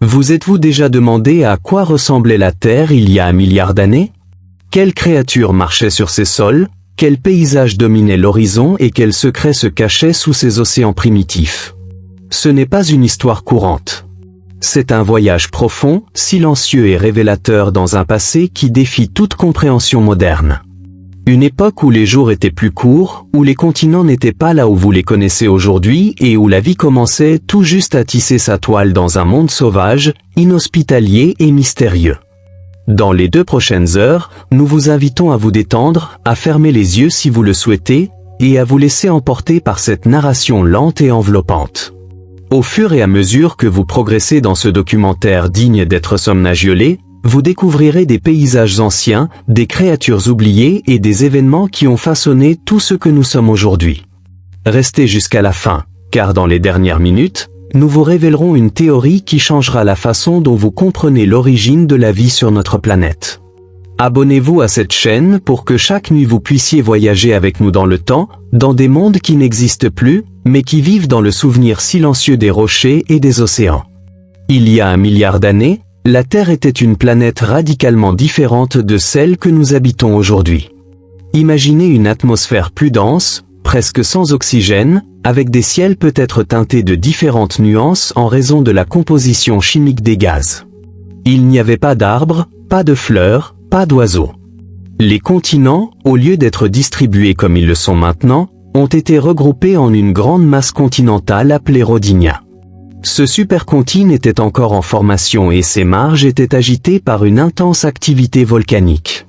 Vous êtes-vous déjà demandé à quoi ressemblait la Terre il y a 1 milliard d'années? Quelles créatures marchaient sur ces sols? Quel paysage dominait l'horizon et quels secrets se cachaient sous ces océans primitifs? Ce n'est pas une histoire courante. C'est un voyage profond, silencieux et révélateur dans un passé qui défie toute compréhension moderne. Une époque où les jours étaient plus courts, où les continents n'étaient pas là où vous les connaissez aujourd'hui et où la vie commençait tout juste à tisser sa toile dans un monde sauvage, inhospitalier et mystérieux. Dans les 2 prochaines heures, nous vous invitons à vous détendre, à fermer les yeux si vous le souhaitez, et à vous laisser emporter par cette narration lente et enveloppante. Au fur et à mesure que vous progressez dans ce documentaire digne d'être somnambulié, vous découvrirez des paysages anciens, des créatures oubliées et des événements qui ont façonné tout ce que nous sommes aujourd'hui. Restez jusqu'à la fin, car dans les dernières minutes, nous vous révélerons une théorie qui changera la façon dont vous comprenez l'origine de la vie sur notre planète. Abonnez-vous à cette chaîne pour que chaque nuit vous puissiez voyager avec nous dans le temps, dans des mondes qui n'existent plus, mais qui vivent dans le souvenir silencieux des rochers et des océans. Il y a 1 milliard d'années, la Terre était une planète radicalement différente de celle que nous habitons aujourd'hui. Imaginez une atmosphère plus dense, presque sans oxygène, avec des ciels peut-être teintés de différentes nuances en raison de la composition chimique des gaz. Il n'y avait pas d'arbres, pas de fleurs, pas d'oiseaux. Les continents, au lieu d'être distribués comme ils le sont maintenant, ont été regroupés en une grande masse continentale appelée Rodinia. Ce supercontinent était encore en formation et ses marges étaient agitées par une intense activité volcanique.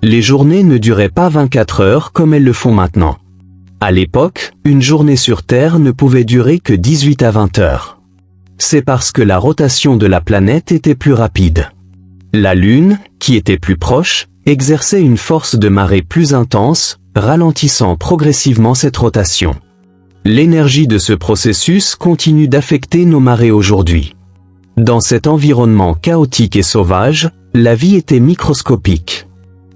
Les journées ne duraient pas 24 heures comme elles le font maintenant. À l'époque, une journée sur Terre ne pouvait durer que 18 à 20 heures. C'est parce que la rotation de la planète était plus rapide. La Lune, qui était plus proche, exerçait une force de marée plus intense, ralentissant progressivement cette rotation. L'énergie de ce processus continue d'affecter nos marées aujourd'hui. Dans cet environnement chaotique et sauvage, la vie était microscopique.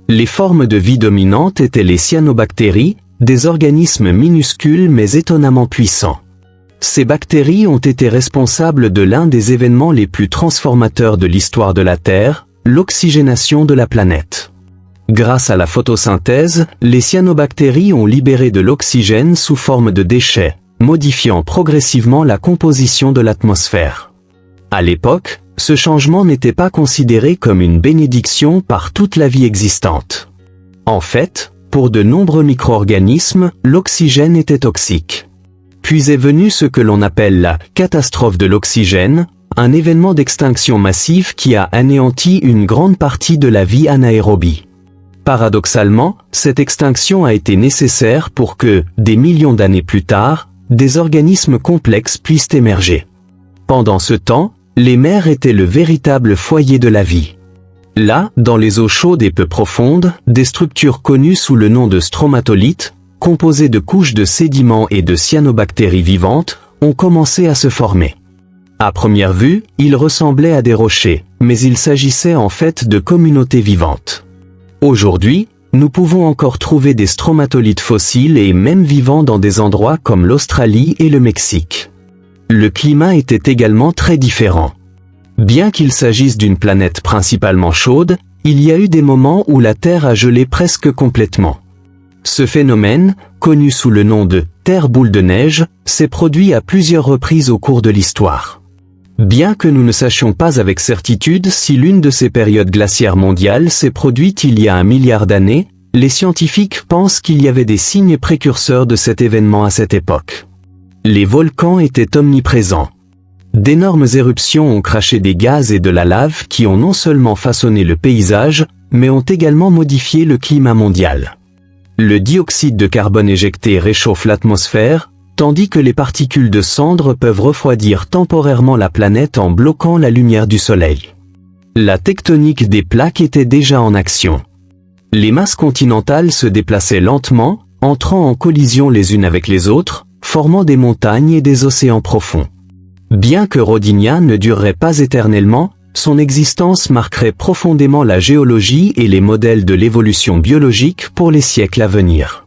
Les formes de vie dominantes étaient les cyanobactéries, des organismes minuscules mais étonnamment puissants. Ces bactéries ont été responsables de l'un des événements les plus transformateurs de l'histoire de la Terre, l'oxygénation de la planète. Grâce à la photosynthèse, les cyanobactéries ont libéré de l'oxygène sous forme de déchets, modifiant progressivement la composition de l'atmosphère. À l'époque, ce changement n'était pas considéré comme une bénédiction par toute la vie existante. En fait, pour de nombreux micro-organismes, l'oxygène était toxique. Puis est venu ce que l'on appelle la catastrophe de l'oxygène, un événement d'extinction massive qui a anéanti une grande partie de la vie anaérobie. Paradoxalement, cette extinction a été nécessaire pour que, des millions d'années plus tard, des organismes complexes puissent émerger. Pendant ce temps, les mers étaient le véritable foyer de la vie. Là, dans les eaux chaudes et peu profondes, des structures connues sous le nom de stromatolithes, composées de couches de sédiments et de cyanobactéries vivantes, ont commencé à se former. À première vue, ils ressemblaient à des rochers, mais il s'agissait en fait de communautés vivantes. Aujourd'hui, nous pouvons encore trouver des stromatolithes fossiles et même vivants dans des endroits comme l'Australie et le Mexique. Le climat était également très différent. Bien qu'il s'agisse d'une planète principalement chaude, il y a eu des moments où la Terre a gelé presque complètement. Ce phénomène, connu sous le nom de « Terre boule de neige », s'est produit à plusieurs reprises au cours de l'histoire. Bien que nous ne sachions pas avec certitude si l'une de ces périodes glaciaires mondiales s'est produite il y a 1 milliard d'années, les scientifiques pensent qu'il y avait des signes précurseurs de cet événement à cette époque. Les volcans étaient omniprésents. D'énormes éruptions ont craché des gaz et de la lave qui ont non seulement façonné le paysage, mais ont également modifié le climat mondial. Le dioxyde de carbone éjecté réchauffe l'atmosphère, tandis que les particules de cendres peuvent refroidir temporairement la planète en bloquant la lumière du soleil. La tectonique des plaques était déjà en action. Les masses continentales se déplaçaient lentement, entrant en collision les unes avec les autres, formant des montagnes et des océans profonds. Bien que Rodinia ne durerait pas éternellement, son existence marquerait profondément la géologie et les modèles de l'évolution biologique pour les siècles à venir.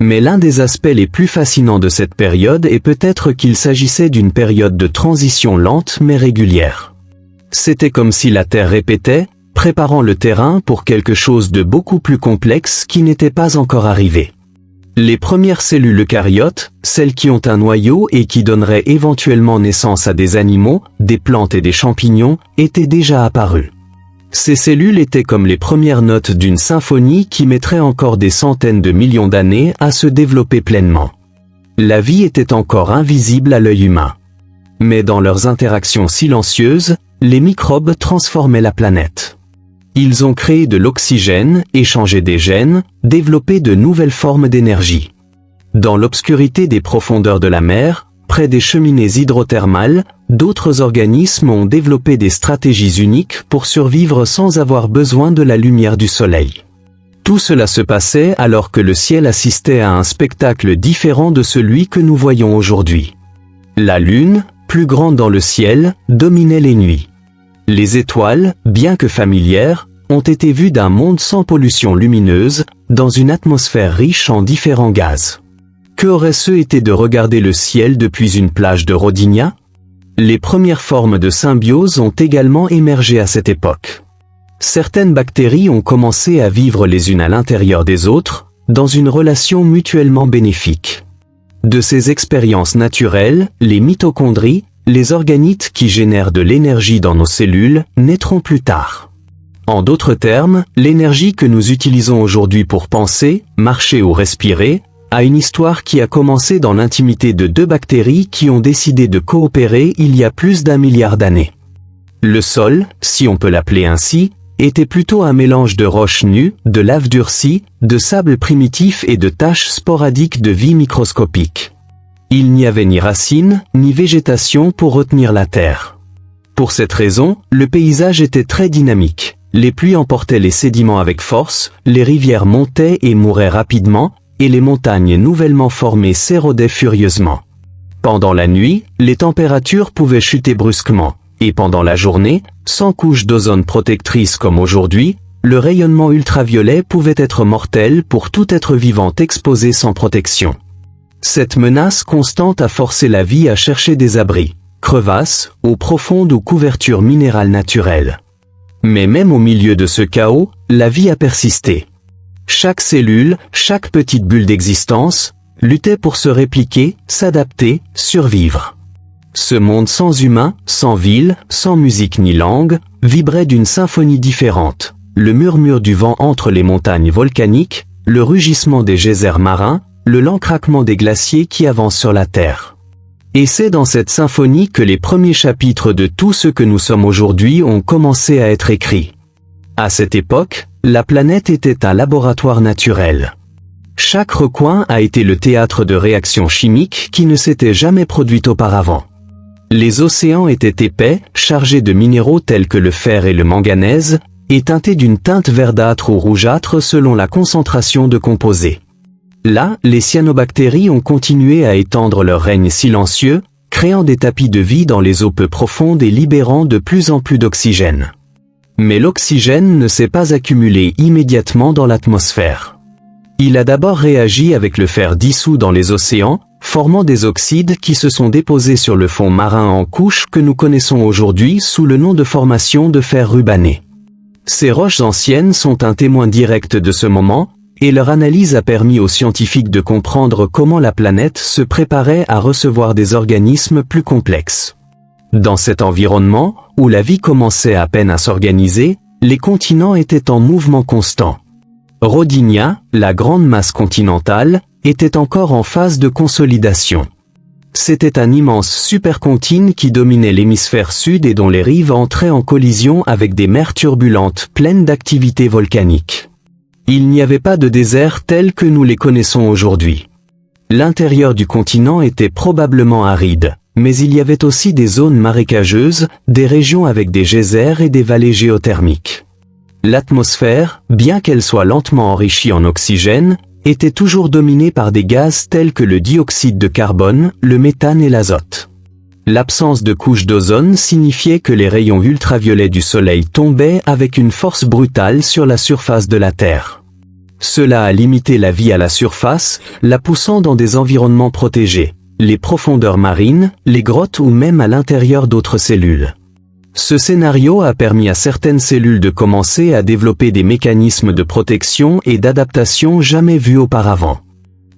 Mais l'un des aspects les plus fascinants de cette période est peut-être qu'il s'agissait d'une période de transition lente mais régulière. C'était comme si la Terre répétait, préparant le terrain pour quelque chose de beaucoup plus complexe qui n'était pas encore arrivé. Les premières cellules eucaryotes, celles qui ont un noyau et qui donneraient éventuellement naissance à des animaux, des plantes et des champignons, étaient déjà apparues. Ces cellules étaient comme les premières notes d'une symphonie qui mettrait encore des centaines de millions d'années à se développer pleinement. La vie était encore invisible à l'œil humain. Mais dans leurs interactions silencieuses, les microbes transformaient la planète. Ils ont créé de l'oxygène, échangé des gènes, développé de nouvelles formes d'énergie. Dans l'obscurité des profondeurs de la mer, près des cheminées hydrothermales, d'autres organismes ont développé des stratégies uniques pour survivre sans avoir besoin de la lumière du soleil. Tout cela se passait alors que le ciel assistait à un spectacle différent de celui que nous voyons aujourd'hui. La lune, plus grande dans le ciel, dominait les nuits. Les étoiles, bien que familières, ont été vues d'un monde sans pollution lumineuse, dans une atmosphère riche en différents gaz. Que aurait-ce été de regarder le ciel depuis une plage de Rodinia? Les premières formes de symbiose ont également émergé à cette époque. Certaines bactéries ont commencé à vivre les unes à l'intérieur des autres, dans une relation mutuellement bénéfique. De ces expériences naturelles, les mitochondries, les organites qui génèrent de l'énergie dans nos cellules, naîtront plus tard. En d'autres termes, l'énergie que nous utilisons aujourd'hui pour penser, marcher ou respirer, a une histoire qui a commencé dans l'intimité de deux bactéries qui ont décidé de coopérer il y a plus d'1 milliard d'années. Le sol, si on peut l'appeler ainsi, était plutôt un mélange de roches nues, de lave durcie, de sable primitif et de taches sporadiques de vie microscopique. Il n'y avait ni racines, ni végétation pour retenir la terre. Pour cette raison, le paysage était très dynamique. Les pluies emportaient les sédiments avec force, les rivières montaient et mouraient rapidement, et les montagnes nouvellement formées s'érodaient furieusement. Pendant la nuit, les températures pouvaient chuter brusquement, et pendant la journée, sans couche d'ozone protectrice comme aujourd'hui, le rayonnement ultraviolet pouvait être mortel pour tout être vivant exposé sans protection. Cette menace constante a forcé la vie à chercher des abris, crevasses, eaux profondes ou couvertures minérales naturelles. Mais même au milieu de ce chaos, la vie a persisté. Chaque cellule, chaque petite bulle d'existence, luttait pour se répliquer, s'adapter, survivre. Ce monde sans humains, sans ville, sans musique ni langue, vibrait d'une symphonie différente. Le murmure du vent entre les montagnes volcaniques, le rugissement des geysers marins, le lent craquement des glaciers qui avancent sur la Terre. Et c'est dans cette symphonie que les premiers chapitres de tout ce que nous sommes aujourd'hui ont commencé à être écrits. À cette époque, la planète était un laboratoire naturel. Chaque recoin a été le théâtre de réactions chimiques qui ne s'étaient jamais produites auparavant. Les océans étaient épais, chargés de minéraux tels que le fer et le manganèse, et teintés d'une teinte verdâtre ou rougeâtre selon la concentration de composés. Là, les cyanobactéries ont continué à étendre leur règne silencieux, créant des tapis de vie dans les eaux peu profondes et libérant de plus en plus d'oxygène. Mais l'oxygène ne s'est pas accumulé immédiatement dans l'atmosphère. Il a d'abord réagi avec le fer dissous dans les océans, formant des oxydes qui se sont déposés sur le fond marin en couches que nous connaissons aujourd'hui sous le nom de formation de fer rubané. Ces roches anciennes sont un témoin direct de ce moment, et leur analyse a permis aux scientifiques de comprendre comment la planète se préparait à recevoir des organismes plus complexes. Dans cet environnement, où la vie commençait à peine à s'organiser, les continents étaient en mouvement constant. Rodinia, la grande masse continentale, était encore en phase de consolidation. C'était un immense supercontinent qui dominait l'hémisphère sud et dont les rives entraient en collision avec des mers turbulentes pleines d'activité volcanique. Il n'y avait pas de désert tels que nous les connaissons aujourd'hui. L'intérieur du continent était probablement aride, mais il y avait aussi des zones marécageuses, des régions avec des geysers et des vallées géothermiques. L'atmosphère, bien qu'elle soit lentement enrichie en oxygène, était toujours dominée par des gaz tels que le dioxyde de carbone, le méthane et l'azote. L'absence de couche d'ozone signifiait que les rayons ultraviolets du soleil tombaient avec une force brutale sur la surface de la Terre. Cela a limité la vie à la surface, la poussant dans des environnements protégés, les profondeurs marines, les grottes ou même à l'intérieur d'autres cellules. Ce scénario a permis à certaines cellules de commencer à développer des mécanismes de protection et d'adaptation jamais vus auparavant.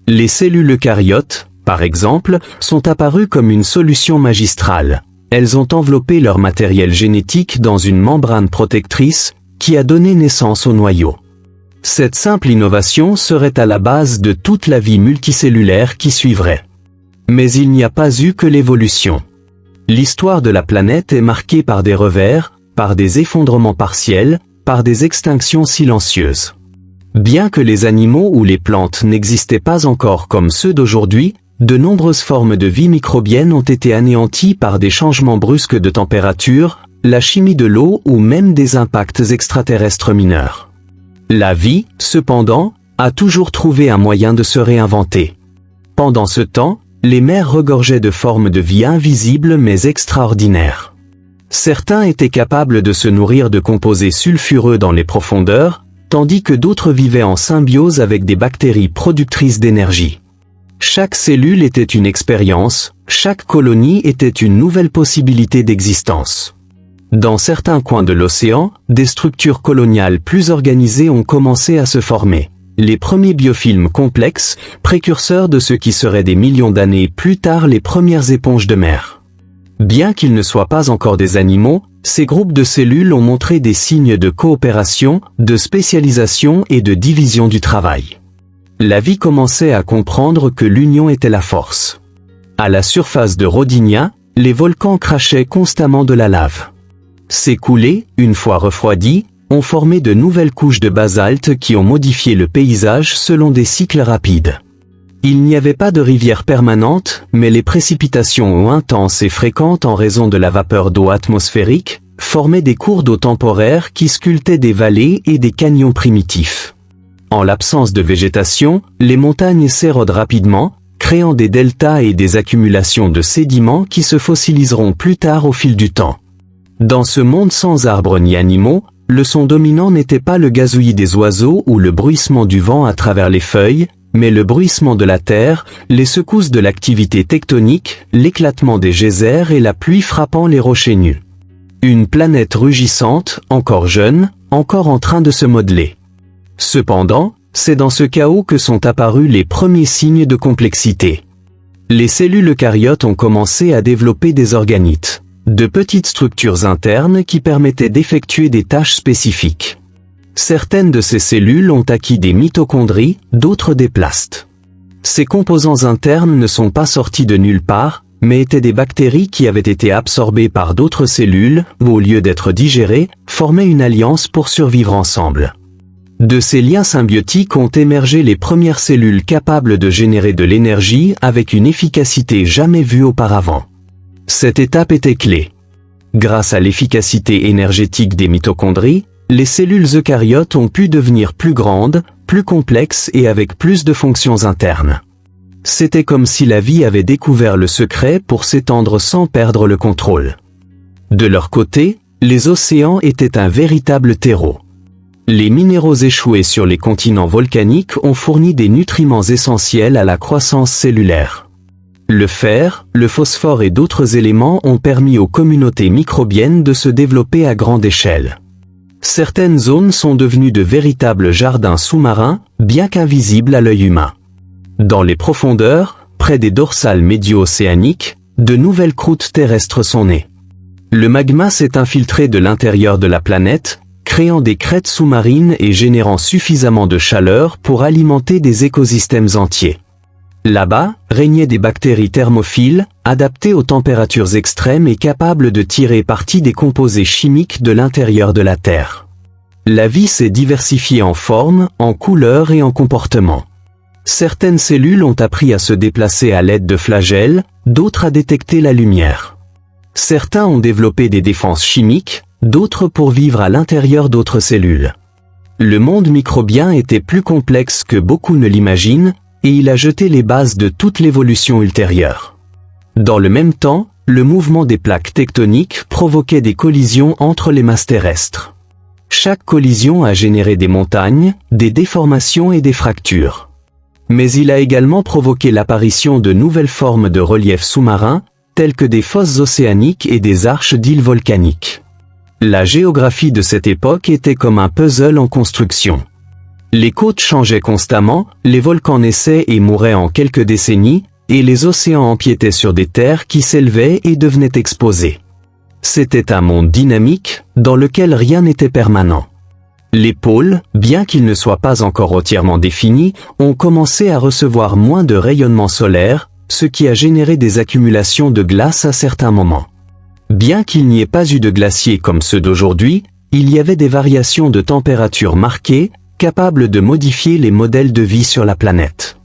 Les cellules eucaryotes, par exemple, sont apparues comme une solution magistrale. Elles ont enveloppé leur matériel génétique dans une membrane protectrice qui a donné naissance au noyau. Cette simple innovation serait à la base de toute la vie multicellulaire qui suivrait. Mais il n'y a pas eu que l'évolution. L'histoire de la planète est marquée par des revers, par des effondrements partiels, par des extinctions silencieuses. Bien que les animaux ou les plantes n'existaient pas encore comme ceux d'aujourd'hui, de nombreuses formes de vie microbienne ont été anéanties par des changements brusques de température, la chimie de l'eau ou même des impacts extraterrestres mineurs. La vie, cependant, a toujours trouvé un moyen de se réinventer. Pendant ce temps, les mers regorgeaient de formes de vie invisibles mais extraordinaires. Certains étaient capables de se nourrir de composés sulfureux dans les profondeurs, tandis que d'autres vivaient en symbiose avec des bactéries productrices d'énergie. Chaque cellule était une expérience, chaque colonie était une nouvelle possibilité d'existence. Dans certains coins de l'océan, des structures coloniales plus organisées ont commencé à se former. Les premiers biofilms complexes, précurseurs de ce qui serait des millions d'années plus tard les premières éponges de mer. Bien qu'ils ne soient pas encore des animaux, ces groupes de cellules ont montré des signes de coopération, de spécialisation et de division du travail. La vie commençait à comprendre que l'union était la force. À la surface de Rodinia, les volcans crachaient constamment de la lave. Ces coulées, une fois refroidies, ont formé de nouvelles couches de basalte qui ont modifié le paysage selon des cycles rapides. Il n'y avait pas de rivière permanente, mais les précipitations intenses et fréquentes en raison de la vapeur d'eau atmosphérique formaient des cours d'eau temporaires qui sculptaient des vallées et des canyons primitifs. En l'absence de végétation, les montagnes s'érodent rapidement, créant des deltas et des accumulations de sédiments qui se fossiliseront plus tard au fil du temps. Dans ce monde sans arbres ni animaux, le son dominant n'était pas le gazouillis des oiseaux ou le bruissement du vent à travers les feuilles, mais le bruissement de la terre, les secousses de l'activité tectonique, l'éclatement des geysers et la pluie frappant les rochers nus. Une planète rugissante, encore jeune, encore en train de se modeler. Cependant, c'est dans ce chaos que sont apparus les premiers signes de complexité. Les cellules eucaryotes ont commencé à développer des organites, de petites structures internes qui permettaient d'effectuer des tâches spécifiques. Certaines de ces cellules ont acquis des mitochondries, d'autres des plastes. Ces composants internes ne sont pas sortis de nulle part, mais étaient des bactéries qui avaient été absorbées par d'autres cellules, ou au lieu d'être digérées, formaient une alliance pour survivre ensemble. De ces liens symbiotiques ont émergé les premières cellules capables de générer de l'énergie avec une efficacité jamais vue auparavant. Cette étape était clé. Grâce à l'efficacité énergétique des mitochondries, les cellules eucaryotes ont pu devenir plus grandes, plus complexes et avec plus de fonctions internes. C'était comme si la vie avait découvert le secret pour s'étendre sans perdre le contrôle. De leur côté, les océans étaient un véritable terreau. Les minéraux échoués sur les continents volcaniques ont fourni des nutriments essentiels à la croissance cellulaire. Le fer, le phosphore et d'autres éléments ont permis aux communautés microbiennes de se développer à grande échelle. Certaines zones sont devenues de véritables jardins sous-marins, bien qu'invisibles à l'œil humain. Dans les profondeurs, près des dorsales médio-océaniques, de nouvelles croûtes terrestres sont nées. Le magma s'est infiltré de l'intérieur de la planète, créant des crêtes sous-marines et générant suffisamment de chaleur pour alimenter des écosystèmes entiers. Là-bas, régnaient des bactéries thermophiles, adaptées aux températures extrêmes et capables de tirer parti des composés chimiques de l'intérieur de la Terre. La vie s'est diversifiée en forme, en couleur et en comportement. Certaines cellules ont appris à se déplacer à l'aide de flagelles, d'autres à détecter la lumière. Certains ont développé des défenses chimiques, d'autres pour vivre à l'intérieur d'autres cellules. Le monde microbien était plus complexe que beaucoup ne l'imaginent, et il a jeté les bases de toute l'évolution ultérieure. Dans le même temps, le mouvement des plaques tectoniques provoquait des collisions entre les masses terrestres. Chaque collision a généré des montagnes, des déformations et des fractures. Mais il a également provoqué l'apparition de nouvelles formes de reliefs sous-marins, telles que des fosses océaniques et des arches d'îles volcaniques. La géographie de cette époque était comme un puzzle en construction. Les côtes changeaient constamment, les volcans naissaient et mouraient en quelques décennies, et les océans empiétaient sur des terres qui s'élevaient et devenaient exposées. C'était un monde dynamique, dans lequel rien n'était permanent. Les pôles, bien qu'ils ne soient pas encore entièrement définis, ont commencé à recevoir moins de rayonnement solaire, ce qui a généré des accumulations de glace à certains moments. Bien qu'il n'y ait pas eu de glaciers comme ceux d'aujourd'hui, il y avait des variations de température marquées, capables de modifier les modèles de vie sur la planète.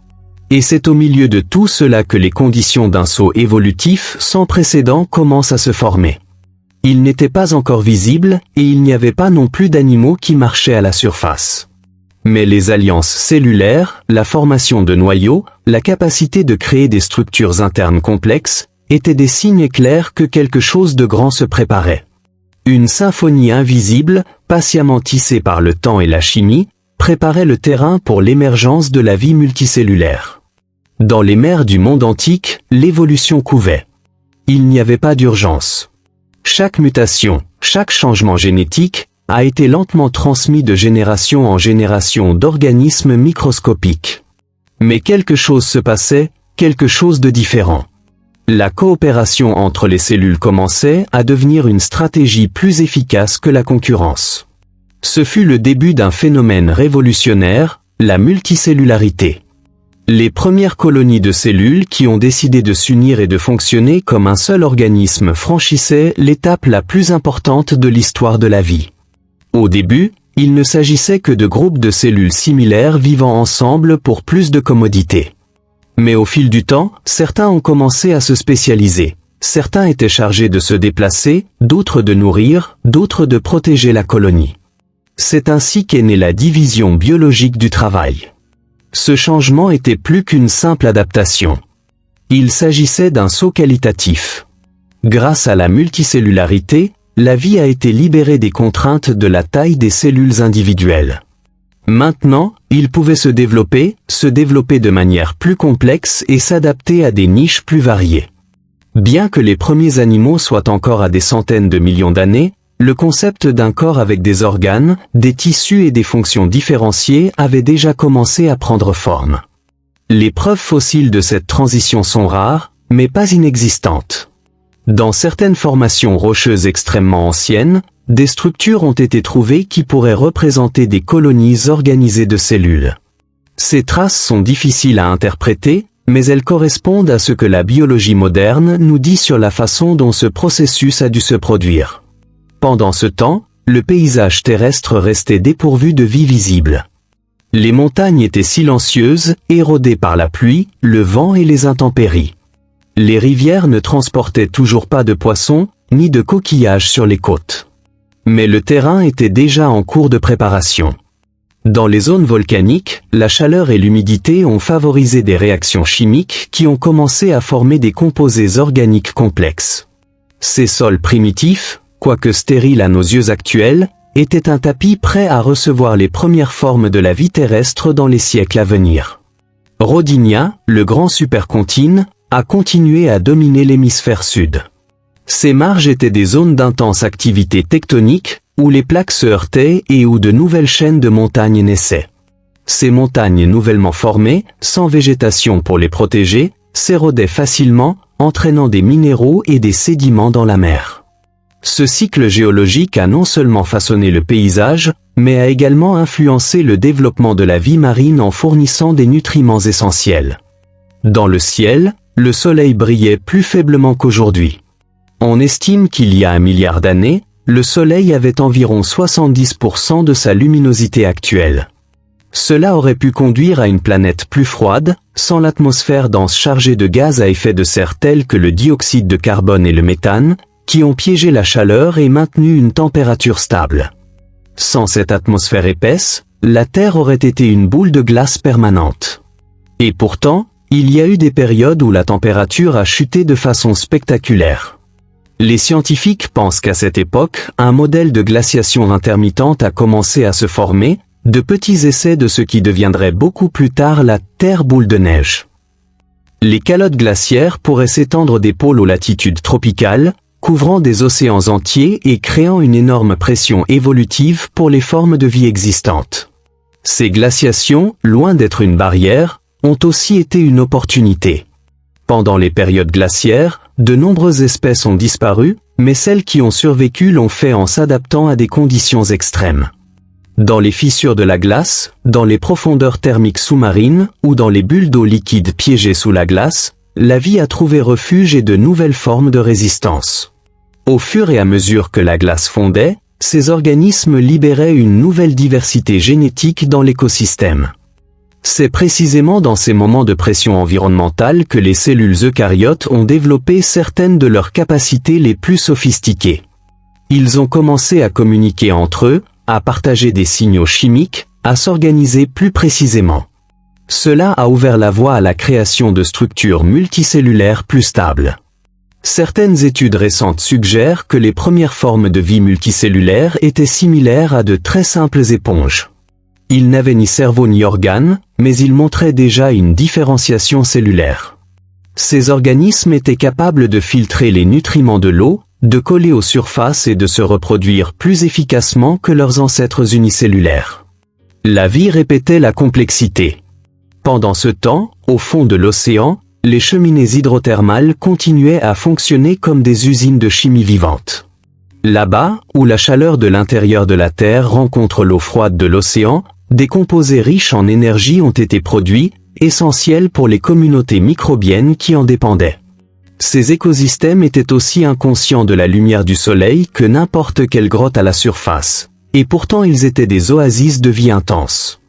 Et c'est au milieu de tout cela que les conditions d'un saut évolutif sans précédent commencent à se former. Il n'était pas encore visible, et il n'y avait pas non plus d'animaux qui marchaient à la surface. Mais les alliances cellulaires, la formation de noyaux, la capacité de créer des structures internes complexes, étaient des signes clairs que quelque chose de grand se préparait. Une symphonie invisible, patiemment tissée par le temps et la chimie, préparait le terrain pour l'émergence de la vie multicellulaire. Dans les mers du monde antique, l'évolution couvait. Il n'y avait pas d'urgence. Chaque mutation, chaque changement génétique, a été lentement transmis de génération en génération d'organismes microscopiques. Mais quelque chose se passait, quelque chose de différent. La coopération entre les cellules commençait à devenir une stratégie plus efficace que la concurrence. Ce fut le début d'un phénomène révolutionnaire, la multicellularité. Les premières colonies de cellules qui ont décidé de s'unir et de fonctionner comme un seul organisme franchissaient l'étape la plus importante de l'histoire de la vie. Au début, il ne s'agissait que de groupes de cellules similaires vivant ensemble pour plus de commodité. Mais au fil du temps, certains ont commencé à se spécialiser. Certains étaient chargés de se déplacer, d'autres de nourrir, d'autres de protéger la colonie. C'est ainsi qu'est née la division biologique du travail. Ce changement était plus qu'une simple adaptation. Il s'agissait d'un saut qualitatif. Grâce à la multicellularité, la vie a été libérée des contraintes de la taille des cellules individuelles. Maintenant, il pouvait se développer de manière plus complexe et s'adapter à des niches plus variées. Bien que les premiers animaux soient encore à des centaines de millions d'années, le concept d'un corps avec des organes, des tissus et des fonctions différenciées avait déjà commencé à prendre forme. Les preuves fossiles de cette transition sont rares, mais pas inexistantes. Dans certaines formations rocheuses extrêmement anciennes, des structures ont été trouvées qui pourraient représenter des colonies organisées de cellules. Ces traces sont difficiles à interpréter, mais elles correspondent à ce que la biologie moderne nous dit sur la façon dont ce processus a dû se produire. Pendant ce temps, le paysage terrestre restait dépourvu de vie visible. Les montagnes étaient silencieuses, érodées par la pluie, le vent et les intempéries. Les rivières ne transportaient toujours pas de poissons, ni de coquillages sur les côtes. Mais le terrain était déjà en cours de préparation. Dans les zones volcaniques, la chaleur et l'humidité ont favorisé des réactions chimiques qui ont commencé à former des composés organiques complexes. Ces sols primitifs, quoique stériles à nos yeux actuels, étaient un tapis prêt à recevoir les premières formes de la vie terrestre dans les siècles à venir. Rodinia, le grand supercontinent, a continué à dominer l'hémisphère sud. Ces marges étaient des zones d'intense activité tectonique, où les plaques se heurtaient et où de nouvelles chaînes de montagnes naissaient. Ces montagnes nouvellement formées, sans végétation pour les protéger, s'érodaient facilement, entraînant des minéraux et des sédiments dans la mer. Ce cycle géologique a non seulement façonné le paysage, mais a également influencé le développement de la vie marine en fournissant des nutriments essentiels. Dans le ciel, le soleil brillait plus faiblement qu'aujourd'hui. On estime qu'il y a 1 milliard d'années, le soleil avait environ 70% de sa luminosité actuelle. Cela aurait pu conduire à une planète plus froide, sans l'atmosphère dense chargée de gaz à effet de serre tels que le dioxyde de carbone et le méthane, qui ont piégé la chaleur et maintenu une température stable. Sans cette atmosphère épaisse, la Terre aurait été une boule de glace permanente. Et pourtant, il y a eu des périodes où la température a chuté de façon spectaculaire. Les scientifiques pensent qu'à cette époque, un modèle de glaciation intermittente a commencé à se former, de petits essais de ce qui deviendrait beaucoup plus tard la Terre boule de neige. Les calottes glaciaires pourraient s'étendre des pôles aux latitudes tropicales, couvrant des océans entiers et créant une énorme pression évolutive pour les formes de vie existantes. Ces glaciations, loin d'être une barrière, ont aussi été une opportunité. Pendant les périodes glaciaires, de nombreuses espèces ont disparu, mais celles qui ont survécu l'ont fait en s'adaptant à des conditions extrêmes. Dans les fissures de la glace, dans les profondeurs thermiques sous-marines ou dans les bulles d'eau liquide piégées sous la glace, la vie a trouvé refuge et de nouvelles formes de résistance. Au fur et à mesure que la glace fondait, ces organismes libéraient une nouvelle diversité génétique dans l'écosystème. C'est précisément dans ces moments de pression environnementale que les cellules eucaryotes ont développé certaines de leurs capacités les plus sophistiquées. Ils ont commencé à communiquer entre eux, à partager des signaux chimiques, à s'organiser plus précisément. Cela a ouvert la voie à la création de structures multicellulaires plus stables. Certaines études récentes suggèrent que les premières formes de vie multicellulaire étaient similaires à de très simples éponges. Ils n'avaient ni cerveau ni organes, mais ils montraient déjà une différenciation cellulaire. Ces organismes étaient capables de filtrer les nutriments de l'eau, de coller aux surfaces et de se reproduire plus efficacement que leurs ancêtres unicellulaires. La vie répétait la complexité. Pendant ce temps, au fond de l'océan, les cheminées hydrothermales continuaient à fonctionner comme des usines de chimie vivante. Là-bas, où la chaleur de l'intérieur de la Terre rencontre l'eau froide de l'océan, des composés riches en énergie ont été produits, essentiels pour les communautés microbiennes qui en dépendaient. Ces écosystèmes étaient aussi inconscients de la lumière du soleil que n'importe quelle grotte à la surface, et pourtant ils étaient des oasis de vie intense.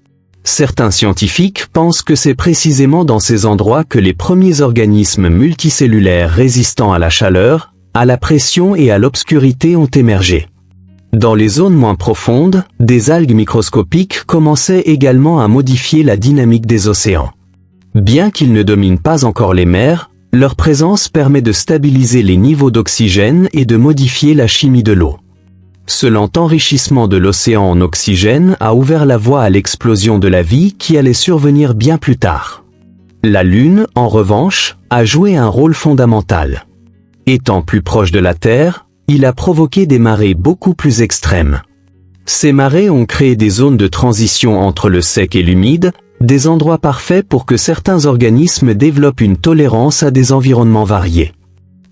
Certains scientifiques pensent que c'est précisément dans ces endroits que les premiers organismes multicellulaires résistants à la chaleur, à la pression et à l'obscurité ont émergé. Dans les zones moins profondes, des algues microscopiques commençaient également à modifier la dynamique des océans. Bien qu'ils ne dominent pas encore les mers, leur présence permet de stabiliser les niveaux d'oxygène et de modifier la chimie de l'eau. Ce lent enrichissement de l'océan en oxygène a ouvert la voie à l'explosion de la vie qui allait survenir bien plus tard. La Lune, en revanche, a joué un rôle fondamental. Étant plus proche de la Terre, il a provoqué des marées beaucoup plus extrêmes. Ces marées ont créé des zones de transition entre le sec et l'humide, des endroits parfaits pour que certains organismes développent une tolérance à des environnements variés.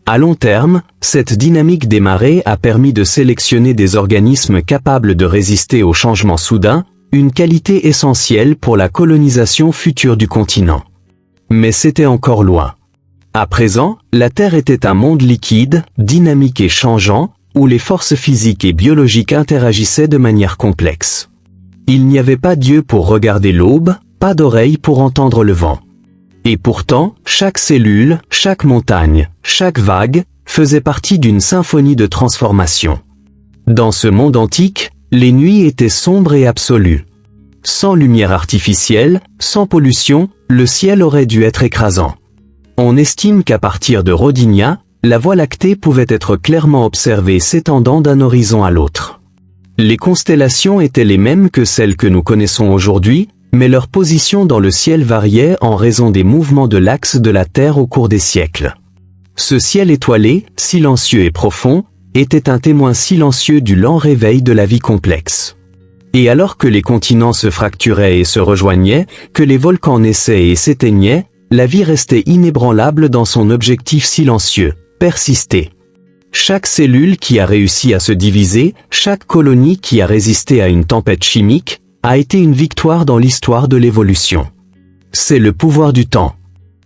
À long terme, cette dynamique des marées a permis de sélectionner des organismes capables de résister aux changements soudains, une qualité essentielle pour la colonisation future du continent. Mais c'était encore loin. À présent, la Terre était un monde liquide, dynamique et changeant, où les forces physiques et biologiques interagissaient de manière complexe. Il n'y avait pas d'yeux pour regarder l'aube, pas d'oreilles pour entendre le vent. Et pourtant, chaque cellule, chaque montagne, chaque vague, faisait partie d'une symphonie de transformation. Dans ce monde antique, les nuits étaient sombres et absolues. Sans lumière artificielle, sans pollution, le ciel aurait dû être écrasant. On estime qu'à partir de Rodinia, la Voie lactée pouvait être clairement observée s'étendant d'un horizon à l'autre. Les constellations étaient les mêmes que celles que nous connaissons aujourd'hui, mais leur position dans le ciel variait en raison des mouvements de l'axe de la Terre au cours des siècles. Ce ciel étoilé, silencieux et profond, était un témoin silencieux du lent réveil de la vie complexe. Et alors que les continents se fracturaient et se rejoignaient, que les volcans naissaient et s'éteignaient, la vie restait inébranlable dans son objectif silencieux, persister. Chaque cellule qui a réussi à se diviser, chaque colonie qui a résisté à une tempête chimique, a été une victoire dans l'histoire de l'évolution. C'est le pouvoir du temps.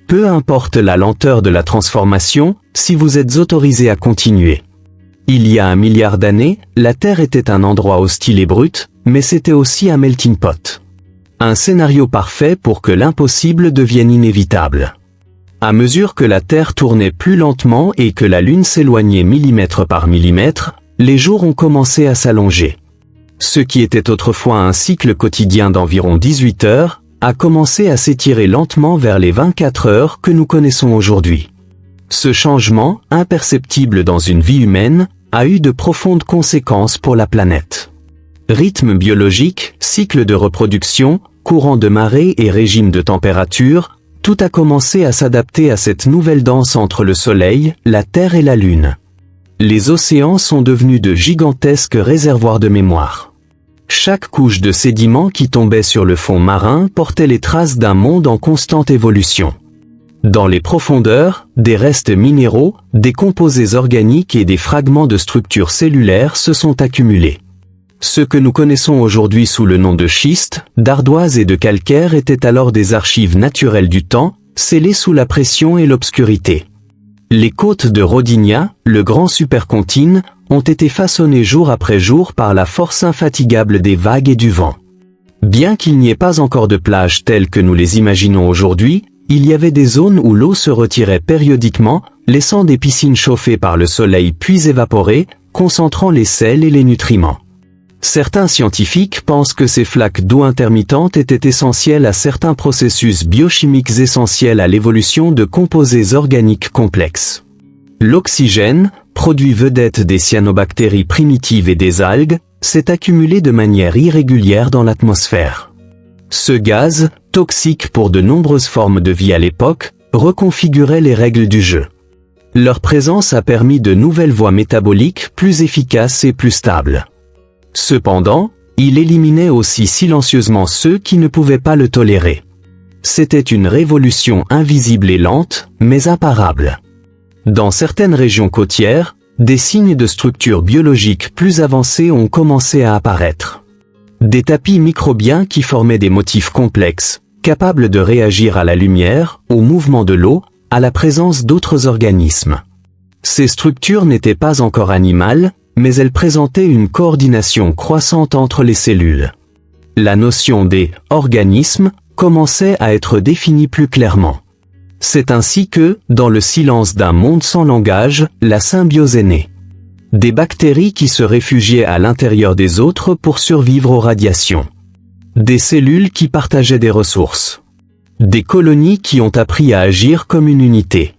Peu importe la lenteur de la transformation, si vous êtes autorisé à continuer. Il y a 1 milliard d'années, la Terre était un endroit hostile et brut, mais c'était aussi un melting pot. Un scénario parfait pour que l'impossible devienne inévitable. À mesure que la Terre tournait plus lentement et que la Lune s'éloignait millimètre par millimètre, les jours ont commencé à s'allonger. Ce qui était autrefois un cycle quotidien d'environ 18 heures, a commencé à s'étirer lentement vers les 24 heures que nous connaissons aujourd'hui. Ce changement, imperceptible dans une vie humaine, a eu de profondes conséquences pour la planète. Rythme biologique, cycle de reproduction, courant de marée et régime de température, tout a commencé à s'adapter à cette nouvelle danse entre le Soleil, la Terre et la Lune. Les océans sont devenus de gigantesques réservoirs de mémoire. Chaque couche de sédiments qui tombait sur le fond marin portait les traces d'un monde en constante évolution. Dans les profondeurs, des restes minéraux, des composés organiques et des fragments de structures cellulaires se sont accumulés. Ce que nous connaissons aujourd'hui sous le nom de schiste, d'ardoise et de calcaire étaient alors des archives naturelles du temps, scellées sous la pression et l'obscurité. Les côtes de Rodinia, le grand supercontinent, ont été façonnées jour après jour par la force infatigable des vagues et du vent. Bien qu'il n'y ait pas encore de plages telles que nous les imaginons aujourd'hui, il y avait des zones où l'eau se retirait périodiquement, laissant des piscines chauffées par le soleil puis évaporées, concentrant les sels et les nutriments. Certains scientifiques pensent que ces flaques d'eau intermittentes étaient essentielles à certains processus biochimiques essentiels à l'évolution de composés organiques complexes. L'oxygène, produit vedette des cyanobactéries primitives et des algues, s'est accumulé de manière irrégulière dans l'atmosphère. Ce gaz, toxique pour de nombreuses formes de vie à l'époque, reconfigurait les règles du jeu. Leur présence a permis de nouvelles voies métaboliques plus efficaces et plus stables. Cependant, il éliminait aussi silencieusement ceux qui ne pouvaient pas le tolérer. C'était une révolution invisible et lente, mais imparable. Dans certaines régions côtières, des signes de structure biologique plus avancés ont commencé à apparaître. Des tapis microbiens qui formaient des motifs complexes, capables de réagir à la lumière, au mouvement de l'eau, à la présence d'autres organismes. Ces structures n'étaient pas encore animales, mais elles présentaient une coordination croissante entre les cellules. La notion des « organismes » commençait à être définie plus clairement. C'est ainsi que, dans le silence d'un monde sans langage, la symbiose est née. Des bactéries qui se réfugiaient à l'intérieur des autres pour survivre aux radiations. Des cellules qui partageaient des ressources. Des colonies qui ont appris à agir comme une unité.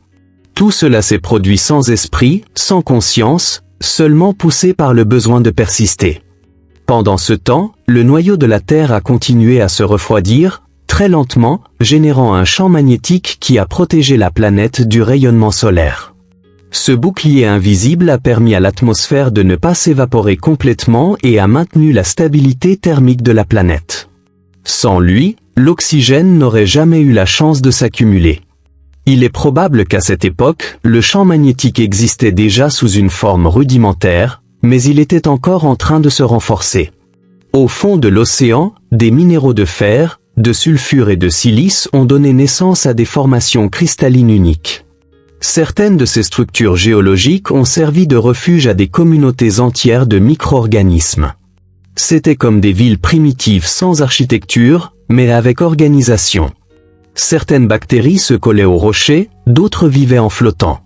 Tout cela s'est produit sans esprit, sans conscience, seulement poussé par le besoin de persister. Pendant ce temps, le noyau de la Terre a continué à se refroidir, très lentement, générant un champ magnétique qui a protégé la planète du rayonnement solaire. Ce bouclier invisible a permis à l'atmosphère de ne pas s'évaporer complètement et a maintenu la stabilité thermique de la planète. Sans lui, l'oxygène n'aurait jamais eu la chance de s'accumuler. Il est probable qu'à cette époque, le champ magnétique existait déjà sous une forme rudimentaire, mais il était encore en train de se renforcer. Au fond de l'océan, des minéraux de fer, de sulfure et de silice ont donné naissance à des formations cristallines uniques. Certaines de ces structures géologiques ont servi de refuge à des communautés entières de micro-organismes. C'étaient comme des villes primitives sans architecture, mais avec organisation. Certaines bactéries se collaient aux rochers, d'autres vivaient en flottant.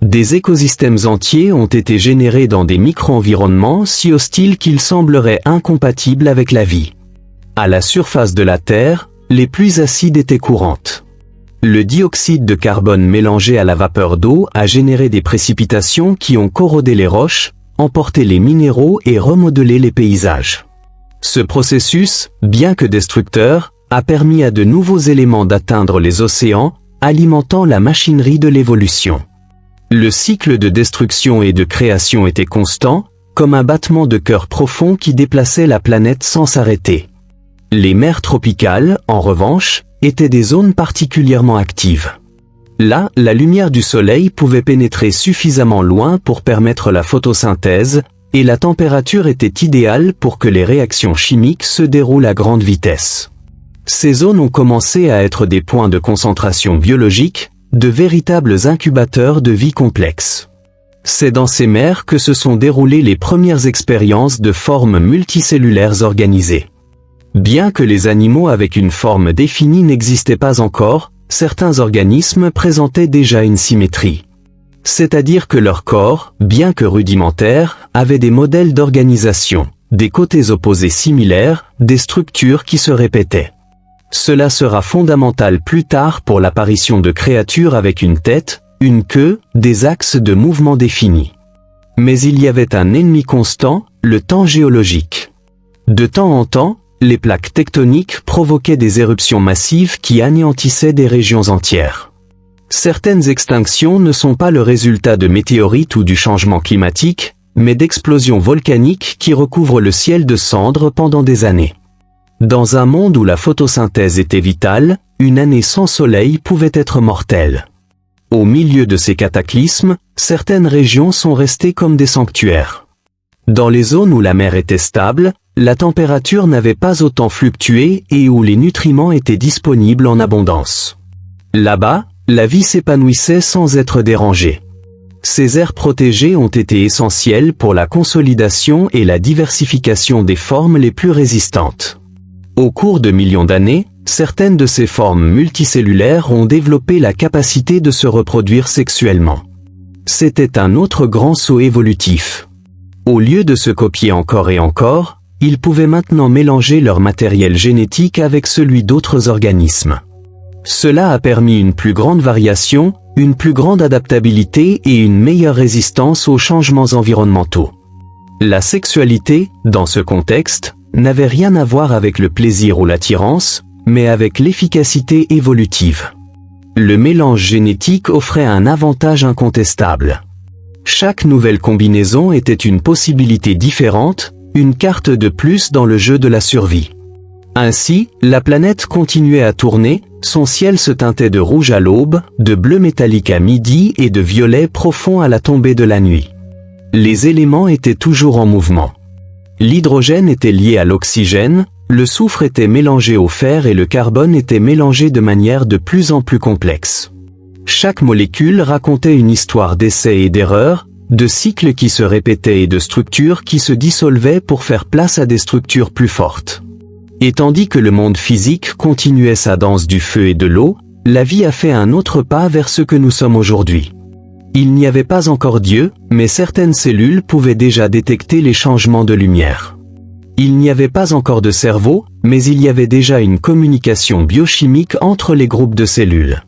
Des écosystèmes entiers ont été générés dans des micro-environnements si hostiles qu'ils sembleraient incompatibles avec la vie. À la surface de la Terre, les pluies acides étaient courantes. Le dioxyde de carbone mélangé à la vapeur d'eau a généré des précipitations qui ont corrodé les roches, emporté les minéraux et remodelé les paysages. Ce processus, bien que destructeur, a permis à de nouveaux éléments d'atteindre les océans, alimentant la machinerie de l'évolution. Le cycle de destruction et de création était constant, comme un battement de cœur profond qui déplaçait la planète sans s'arrêter. Les mers tropicales, en revanche, étaient des zones particulièrement actives. Là, la lumière du soleil pouvait pénétrer suffisamment loin pour permettre la photosynthèse, et la température était idéale pour que les réactions chimiques se déroulent à grande vitesse. Ces zones ont commencé à être des points de concentration biologique, de véritables incubateurs de vie complexe. C'est dans ces mers que se sont déroulées les premières expériences de formes multicellulaires organisées. Bien que les animaux avec une forme définie n'existaient pas encore, certains organismes présentaient déjà une symétrie. C'est-à-dire que leur corps, bien que rudimentaire, avait des modèles d'organisation, des côtés opposés similaires, des structures qui se répétaient. Cela sera fondamental plus tard pour l'apparition de créatures avec une tête, une queue, des axes de mouvement définis. Mais il y avait un ennemi constant, le temps géologique. De temps en temps, les plaques tectoniques provoquaient des éruptions massives qui anéantissaient des régions entières. Certaines extinctions ne sont pas le résultat de météorites ou du changement climatique, mais d'explosions volcaniques qui recouvrent le ciel de cendres pendant des années. Dans un monde où la photosynthèse était vitale, une année sans soleil pouvait être mortelle. Au milieu de ces cataclysmes, certaines régions sont restées comme des sanctuaires. Dans les zones où la mer était stable, la température n'avait pas autant fluctué et où les nutriments étaient disponibles en abondance. Là-bas, la vie s'épanouissait sans être dérangée. Ces aires protégées ont été essentielles pour la consolidation et la diversification des formes les plus résistantes. Au cours de millions d'années, certaines de ces formes multicellulaires ont développé la capacité de se reproduire sexuellement. C'était un autre grand saut évolutif. Au lieu de se copier encore et encore, ils pouvaient maintenant mélanger leur matériel génétique avec celui d'autres organismes. Cela a permis une plus grande variation, une plus grande adaptabilité et une meilleure résistance aux changements environnementaux. La sexualité, dans ce contexte, n'avait rien à voir avec le plaisir ou l'attirance, mais avec l'efficacité évolutive. Le mélange génétique offrait un avantage incontestable. Chaque nouvelle combinaison était une possibilité différente, une carte de plus dans le jeu de la survie. Ainsi, la planète continuait à tourner, son ciel se teintait de rouge à l'aube, de bleu métallique à midi et de violet profond à la tombée de la nuit. Les éléments étaient toujours en mouvement. L'hydrogène était lié à l'oxygène, le soufre était mélangé au fer et le carbone était mélangé de manière de plus en plus complexe. Chaque molécule racontait une histoire d'essais et d'erreurs, de cycles qui se répétaient et de structures qui se dissolvaient pour faire place à des structures plus fortes. Et tandis que le monde physique continuait sa danse du feu et de l'eau, la vie a fait un autre pas vers ce que nous sommes aujourd'hui. Il n'y avait pas encore Dieu, mais certaines cellules pouvaient déjà détecter les changements de lumière. Il n'y avait pas encore de cerveau, mais il y avait déjà une communication biochimique entre les groupes de cellules.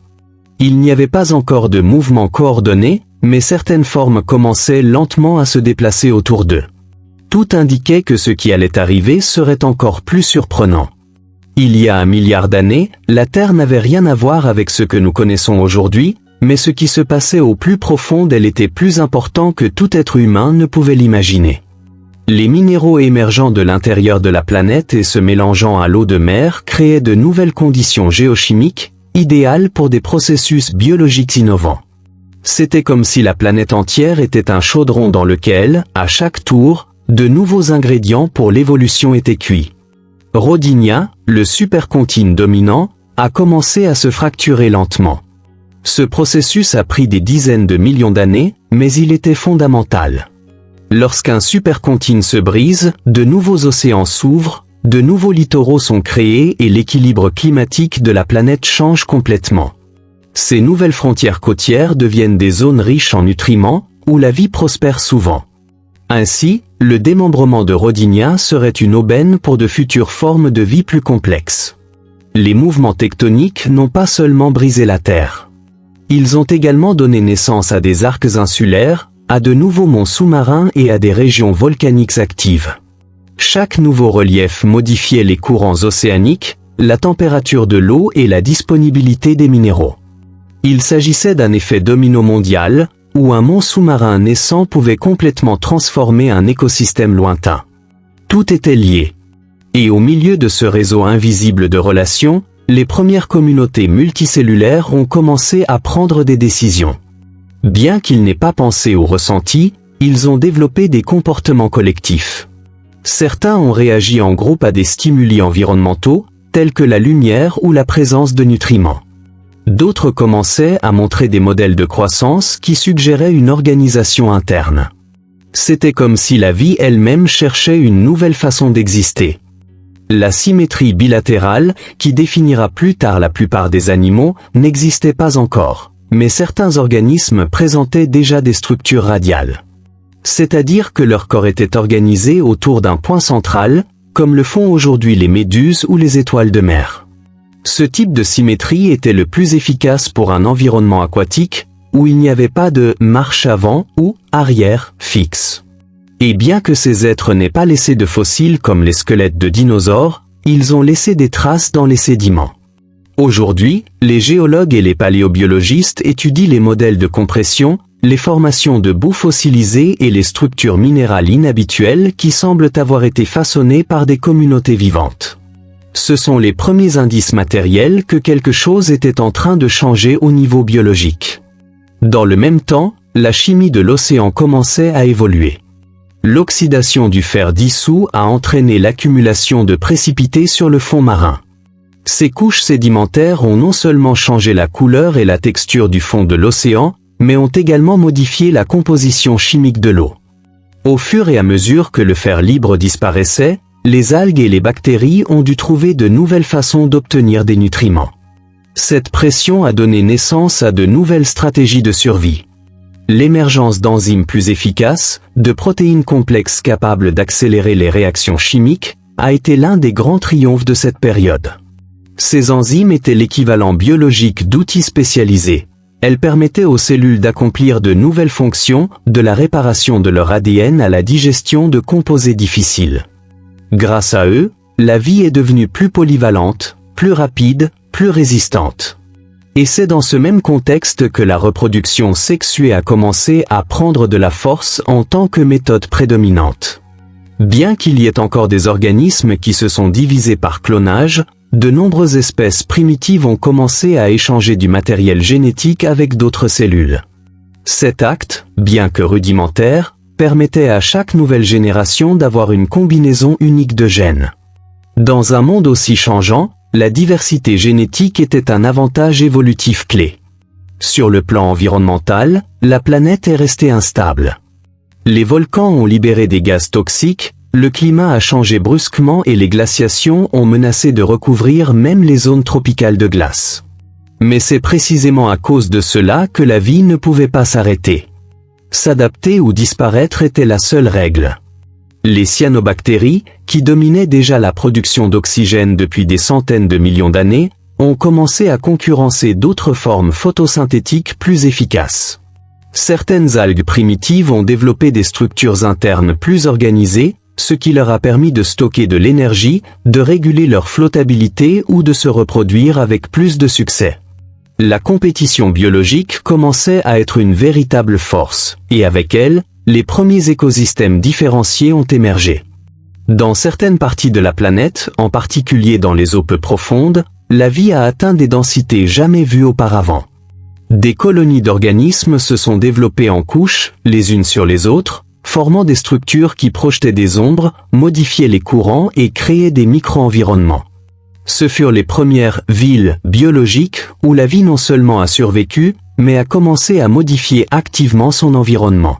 Il n'y avait pas encore de mouvements coordonnés, mais certaines formes commençaient lentement à se déplacer autour d'eux. Tout indiquait que ce qui allait arriver serait encore plus surprenant. Il y a 1 milliard d'années, la Terre n'avait rien à voir avec ce que nous connaissons aujourd'hui, mais ce qui se passait au plus profond d'elle était plus important que tout être humain ne pouvait l'imaginer. Les minéraux émergeant de l'intérieur de la planète et se mélangeant à l'eau de mer créaient de nouvelles conditions géochimiques, idéales pour des processus biologiques innovants. C'était comme si la planète entière était un chaudron dans lequel, à chaque tour, de nouveaux ingrédients pour l'évolution étaient cuits. Rodinia, le supercontinent dominant, a commencé à se fracturer lentement. Ce processus a pris des dizaines de millions d'années, mais il était fondamental. Lorsqu'un supercontinent se brise, de nouveaux océans s'ouvrent, de nouveaux littoraux sont créés et l'équilibre climatique de la planète change complètement. Ces nouvelles frontières côtières deviennent des zones riches en nutriments, où la vie prospère souvent. Ainsi, le démembrement de Rodinia serait une aubaine pour de futures formes de vie plus complexes. Les mouvements tectoniques n'ont pas seulement brisé la Terre. Ils ont également donné naissance à des arcs insulaires, à de nouveaux monts sous-marins et à des régions volcaniques actives. Chaque nouveau relief modifiait les courants océaniques, la température de l'eau et la disponibilité des minéraux. Il s'agissait d'un effet domino mondial, où un mont sous-marin naissant pouvait complètement transformer un écosystème lointain. Tout était lié. Et au milieu de ce réseau invisible de relations, les premières communautés multicellulaires ont commencé à prendre des décisions. Bien qu'ils n'aient pas pensé ou ressenti, ils ont développé des comportements collectifs. Certains ont réagi en groupe à des stimuli environnementaux, tels que la lumière ou la présence de nutriments. D'autres commençaient à montrer des modèles de croissance qui suggéraient une organisation interne. C'était comme si la vie elle-même cherchait une nouvelle façon d'exister. La symétrie bilatérale, qui définira plus tard la plupart des animaux, n'existait pas encore, mais certains organismes présentaient déjà des structures radiales. C'est-à-dire que leur corps était organisé autour d'un point central, comme le font aujourd'hui les méduses ou les étoiles de mer. Ce type de symétrie était le plus efficace pour un environnement aquatique, où il n'y avait pas de « marche avant » ou « arrière » fixe. Et bien que ces êtres n'aient pas laissé de fossiles comme les squelettes de dinosaures, ils ont laissé des traces dans les sédiments. Aujourd'hui, les géologues et les paléobiologistes étudient les modèles de compression, les formations de boue fossilisées et les structures minérales inhabituelles qui semblent avoir été façonnées par des communautés vivantes. Ce sont les premiers indices matériels que quelque chose était en train de changer au niveau biologique. Dans le même temps, la chimie de l'océan commençait à évoluer. L'oxydation du fer dissous a entraîné l'accumulation de précipités sur le fond marin. Ces couches sédimentaires ont non seulement changé la couleur et la texture du fond de l'océan, mais ont également modifié la composition chimique de l'eau. Au fur et à mesure que le fer libre disparaissait, les algues et les bactéries ont dû trouver de nouvelles façons d'obtenir des nutriments. Cette pression a donné naissance à de nouvelles stratégies de survie. L'émergence d'enzymes plus efficaces, de protéines complexes capables d'accélérer les réactions chimiques, a été l'un des grands triomphes de cette période. Ces enzymes étaient l'équivalent biologique d'outils spécialisés. Elles permettaient aux cellules d'accomplir de nouvelles fonctions, de la réparation de leur ADN à la digestion de composés difficiles. Grâce à eux, la vie est devenue plus polyvalente, plus rapide, plus résistante. Et c'est dans ce même contexte que la reproduction sexuée a commencé à prendre de la force en tant que méthode prédominante. Bien qu'il y ait encore des organismes qui se sont divisés par clonage, de nombreuses espèces primitives ont commencé à échanger du matériel génétique avec d'autres cellules. Cet acte, bien que rudimentaire, permettait à chaque nouvelle génération d'avoir une combinaison unique de gènes. Dans un monde aussi changeant, la diversité génétique était un avantage évolutif clé. Sur le plan environnemental, la planète est restée instable. Les volcans ont libéré des gaz toxiques, le climat a changé brusquement et les glaciations ont menacé de recouvrir même les zones tropicales de glace. Mais c'est précisément à cause de cela que la vie ne pouvait pas s'arrêter. S'adapter ou disparaître était la seule règle. Les cyanobactéries, qui dominaient déjà la production d'oxygène depuis des centaines de millions d'années, ont commencé à concurrencer d'autres formes photosynthétiques plus efficaces. Certaines algues primitives ont développé des structures internes plus organisées, ce qui leur a permis de stocker de l'énergie, de réguler leur flottabilité ou de se reproduire avec plus de succès. La compétition biologique commençait à être une véritable force, et avec elle, les premiers écosystèmes différenciés ont émergé. Dans certaines parties de la planète, en particulier dans les eaux peu profondes, la vie a atteint des densités jamais vues auparavant. Des colonies d'organismes se sont développées en couches, les unes sur les autres, formant des structures qui projetaient des ombres, modifiaient les courants et créaient des micro-environnements. Ce furent les premières villes biologiques où la vie non seulement a survécu, mais a commencé à modifier activement son environnement.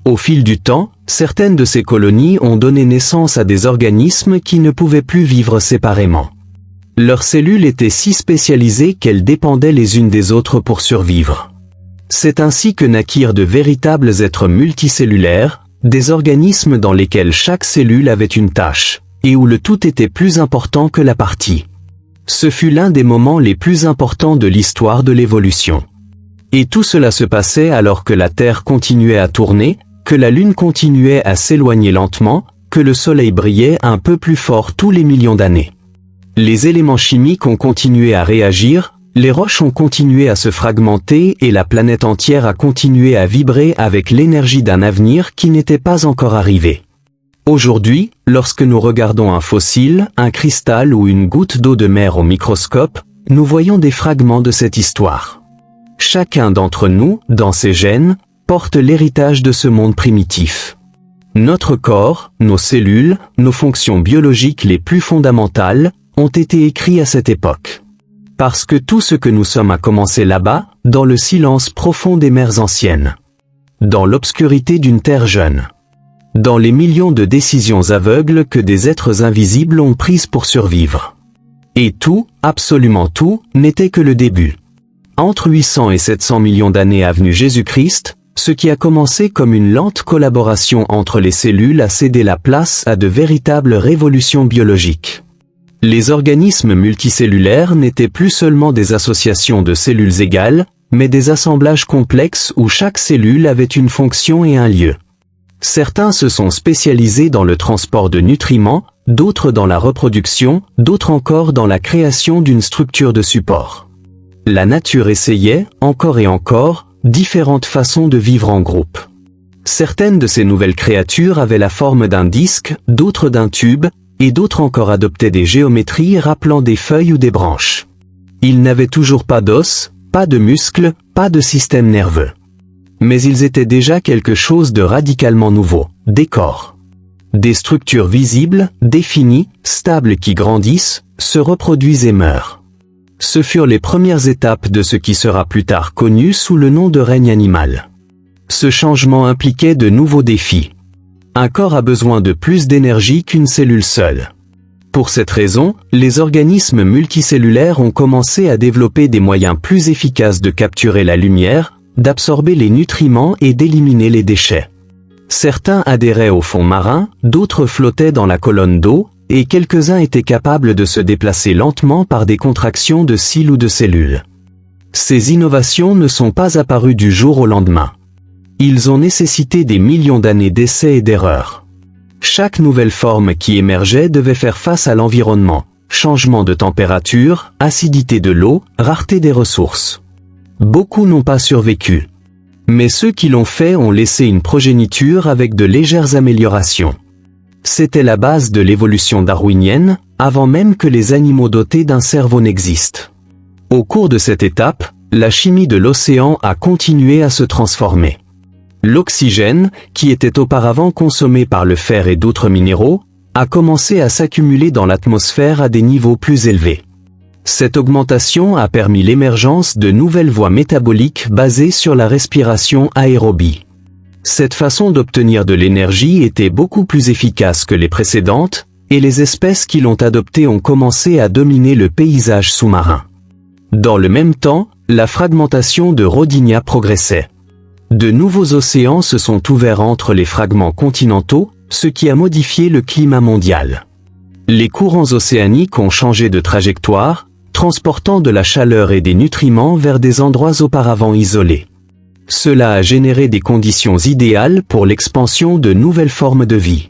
Au fil du temps, certaines de ces colonies ont donné naissance à des organismes qui ne pouvaient plus vivre séparément. Leurs cellules étaient si spécialisées qu'elles dépendaient les unes des autres pour survivre. C'est ainsi que naquirent de véritables êtres multicellulaires, des organismes dans lesquels chaque cellule avait une tâche, et où le tout était plus important que la partie. Ce fut l'un des moments les plus importants de l'histoire de l'évolution. Et tout cela se passait alors que la Terre continuait à tourner, que la Lune continuait à s'éloigner lentement, que le Soleil brillait un peu plus fort tous les millions d'années. Les éléments chimiques ont continué à réagir, les roches ont continué à se fragmenter et la planète entière a continué à vibrer avec l'énergie d'un avenir qui n'était pas encore arrivé. Aujourd'hui, lorsque nous regardons un fossile, un cristal ou une goutte d'eau de mer au microscope, nous voyons des fragments de cette histoire. Chacun d'entre nous, dans ses gènes, porte l'héritage de ce monde primitif. Notre corps, nos cellules, nos fonctions biologiques les plus fondamentales, ont été écrits à cette époque. Parce que tout ce que nous sommes a commencé là-bas, dans le silence profond des mers anciennes. Dans l'obscurité d'une terre jeune. Dans les millions de décisions aveugles que des êtres invisibles ont prises pour survivre. Et tout, absolument tout, n'était que le début. Entre 800 et 700 millions d'années avenue Jésus-Christ, ce qui a commencé comme une lente collaboration entre les cellules a cédé la place à de véritables révolutions biologiques. Les organismes multicellulaires n'étaient plus seulement des associations de cellules égales, mais des assemblages complexes où chaque cellule avait une fonction et un lieu. Certains se sont spécialisés dans le transport de nutriments, d'autres dans la reproduction, d'autres encore dans la création d'une structure de support. La nature essayait, encore et encore, différentes façons de vivre en groupe. Certaines de ces nouvelles créatures avaient la forme d'un disque, d'autres d'un tube, et d'autres encore adoptaient des géométries rappelant des feuilles ou des branches. Ils n'avaient toujours pas d'os, pas de muscles, pas de système nerveux. Mais ils étaient déjà quelque chose de radicalement nouveau, des corps. Des structures visibles, définies, stables qui grandissent, se reproduisent et meurent. Ce furent les premières étapes de ce qui sera plus tard connu sous le nom de règne animal. Ce changement impliquait de nouveaux défis. Un corps a besoin de plus d'énergie qu'une cellule seule. Pour cette raison, les organismes multicellulaires ont commencé à développer des moyens plus efficaces de capturer la lumière, d'absorber les nutriments et d'éliminer les déchets. Certains adhéraient au fond marin, d'autres flottaient dans la colonne d'eau, et quelques-uns étaient capables de se déplacer lentement par des contractions de cils ou de cellules. Ces innovations ne sont pas apparues du jour au lendemain. Ils ont nécessité des millions d'années d'essais et d'erreurs. Chaque nouvelle forme qui émergeait devait faire face à l'environnement, changement de température, acidité de l'eau, rareté des ressources. Beaucoup n'ont pas survécu. Mais ceux qui l'ont fait ont laissé une progéniture avec de légères améliorations. C'était la base de l'évolution darwinienne, avant même que les animaux dotés d'un cerveau n'existent. Au cours de cette étape, la chimie de l'océan a continué à se transformer. L'oxygène, qui était auparavant consommé par le fer et d'autres minéraux, a commencé à s'accumuler dans l'atmosphère à des niveaux plus élevés. Cette augmentation a permis l'émergence de nouvelles voies métaboliques basées sur la respiration aérobie. Cette façon d'obtenir de l'énergie était beaucoup plus efficace que les précédentes, et les espèces qui l'ont adoptée ont commencé à dominer le paysage sous-marin. Dans le même temps, la fragmentation de Rodinia progressait. De nouveaux océans se sont ouverts entre les fragments continentaux, ce qui a modifié le climat mondial. Les courants océaniques ont changé de trajectoire, transportant de la chaleur et des nutriments vers des endroits auparavant isolés. Cela a généré des conditions idéales pour l'expansion de nouvelles formes de vie.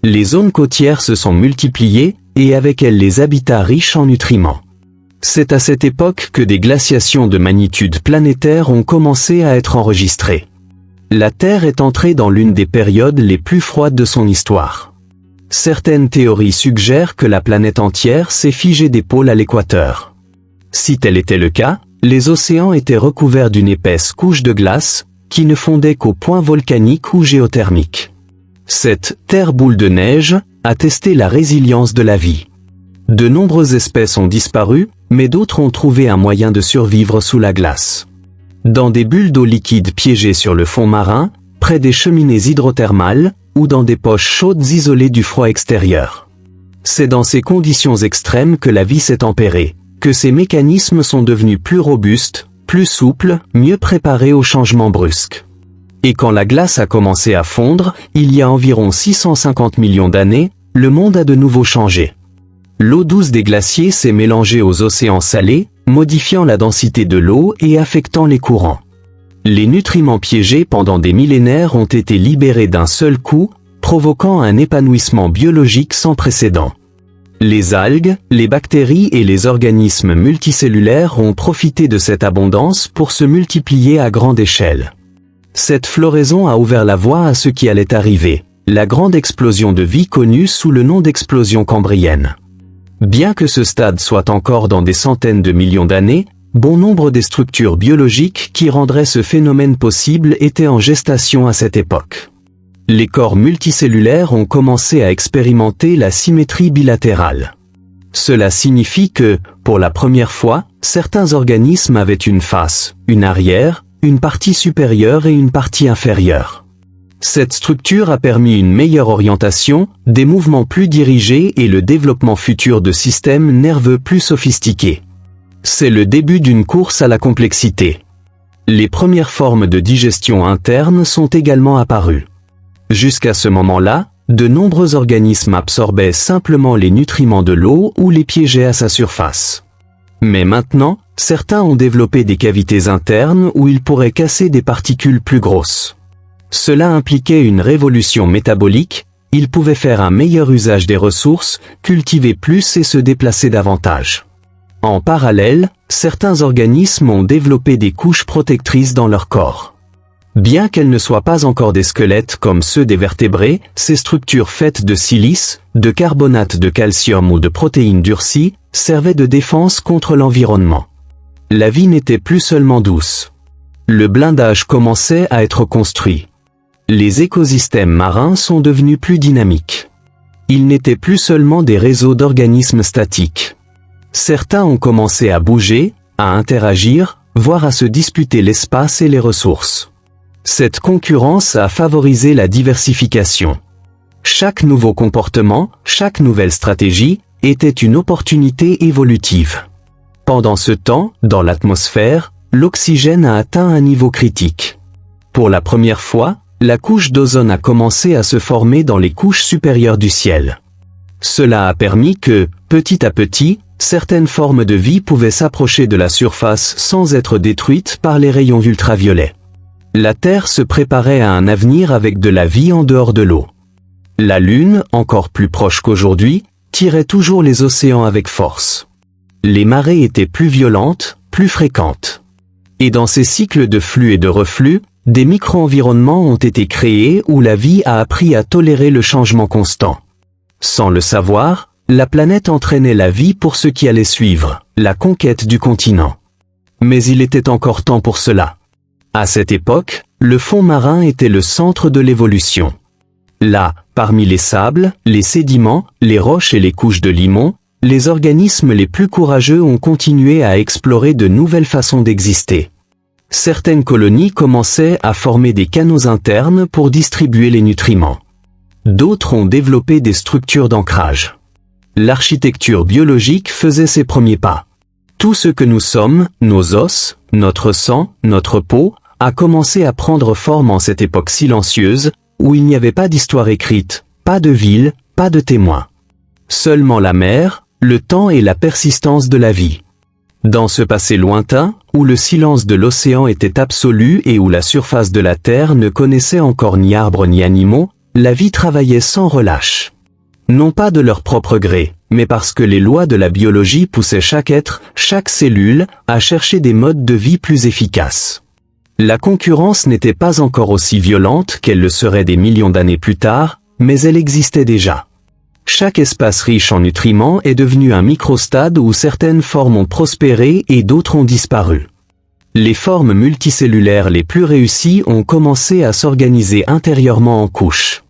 Les zones côtières se sont multipliées, et avec elles les habitats riches en nutriments. C'est à cette époque que des glaciations de magnitude planétaire ont commencé à être enregistrées. La Terre est entrée dans l'une des périodes les plus froides de son histoire. Certaines théories suggèrent que la planète entière s'est figée des pôles à l'équateur. Si tel était le cas, les océans étaient recouverts d'une épaisse couche de glace, qui ne fondait qu'aux points volcaniques ou géothermiques. Cette « terre boule de neige » a testé la résilience de la vie. De nombreuses espèces ont disparu, mais d'autres ont trouvé un moyen de survivre sous la glace. Dans des bulles d'eau liquide piégées sur le fond marin, près des cheminées hydrothermales, ou dans des poches chaudes isolées du froid extérieur. C'est dans ces conditions extrêmes que la vie s'est tempérée, que ces mécanismes sont devenus plus robustes, plus souples, mieux préparés aux changements brusques. Et quand la glace a commencé à fondre, il y a environ 650 millions d'années, le monde a de nouveau changé. L'eau douce des glaciers s'est mélangée aux océans salés, modifiant la densité de l'eau et affectant les courants. Les nutriments piégés pendant des millénaires ont été libérés d'un seul coup, provoquant un épanouissement biologique sans précédent. Les algues, les bactéries et les organismes multicellulaires ont profité de cette abondance pour se multiplier à grande échelle. Cette floraison a ouvert la voie à ce qui allait arriver, la grande explosion de vie connue sous le nom d'explosion cambrienne. Bien que ce stade soit encore dans des centaines de millions d'années, bon nombre des structures biologiques qui rendraient ce phénomène possible étaient en gestation à cette époque. Les corps multicellulaires ont commencé à expérimenter la symétrie bilatérale. Cela signifie que, pour la première fois, certains organismes avaient une face, une arrière, une partie supérieure et une partie inférieure. Cette structure a permis une meilleure orientation, des mouvements plus dirigés et le développement futur de systèmes nerveux plus sophistiqués. C'est le début d'une course à la complexité. Les premières formes de digestion interne sont également apparues. Jusqu'à ce moment-là, de nombreux organismes absorbaient simplement les nutriments de l'eau ou les piégeaient à sa surface. Mais maintenant, certains ont développé des cavités internes où ils pourraient casser des particules plus grosses. Cela impliquait une révolution métabolique, Ils pouvaient faire un meilleur usage des ressources, cultiver plus et se déplacer davantage. En parallèle, certains organismes ont développé des couches protectrices dans leur corps. Bien qu'elles ne soient pas encore des squelettes comme ceux des vertébrés, ces structures faites de silice, de carbonate de calcium ou de protéines durcies, servaient de défense contre l'environnement. La vie n'était plus seulement douce. Le blindage commençait à être construit. Les écosystèmes marins sont devenus plus dynamiques. Ils n'étaient plus seulement des réseaux d'organismes statiques. Certains ont commencé à bouger, à interagir, voire à se disputer l'espace et les ressources. Cette concurrence a favorisé la diversification. Chaque nouveau comportement, chaque nouvelle stratégie, était une opportunité évolutive. Pendant ce temps, dans l'atmosphère, l'oxygène a atteint un niveau critique. Pour la première fois, la couche d'ozone a commencé à se former dans les couches supérieures du ciel. Cela a permis que, petit à petit, certaines formes de vie pouvaient s'approcher de la surface sans être détruites par les rayons ultraviolets. La Terre se préparait à un avenir avec de la vie en dehors de l'eau. La Lune, encore plus proche qu'aujourd'hui, tirait toujours les océans avec force. Les marées étaient plus violentes, plus fréquentes. Et dans ces cycles de flux et de reflux, des micro-environnements ont été créés où la vie a appris à tolérer le changement constant. Sans le savoir, la planète entraînait la vie pour ce qui allait suivre, la conquête du continent. Mais il était encore temps pour cela. À cette époque, le fond marin était le centre de l'évolution. Là, parmi les sables, les sédiments, les roches et les couches de limon, les organismes les plus courageux ont continué à explorer de nouvelles façons d'exister. Certaines colonies commençaient à former des canaux internes pour distribuer les nutriments. D'autres ont développé des structures d'ancrage. L'architecture biologique faisait ses premiers pas. Tout ce que nous sommes, nos os, notre sang, notre peau, a commencé à prendre forme en cette époque silencieuse, où il n'y avait pas d'histoire écrite, pas de ville, pas de témoins. Seulement la mer, le temps et la persistance de la vie. Dans ce passé lointain, où le silence de l'océan était absolu et où la surface de la Terre ne connaissait encore ni arbres ni animaux, la vie travaillait sans relâche. Non pas de leur propre gré, mais parce que les lois de la biologie poussaient chaque être, chaque cellule, à chercher des modes de vie plus efficaces. La concurrence n'était pas encore aussi violente qu'elle le serait des millions d'années plus tard, mais elle existait déjà. Chaque espace riche en nutriments est devenu un microstade où certaines formes ont prospéré et d'autres ont disparu. Les formes multicellulaires les plus réussies ont commencé à s'organiser intérieurement en couches.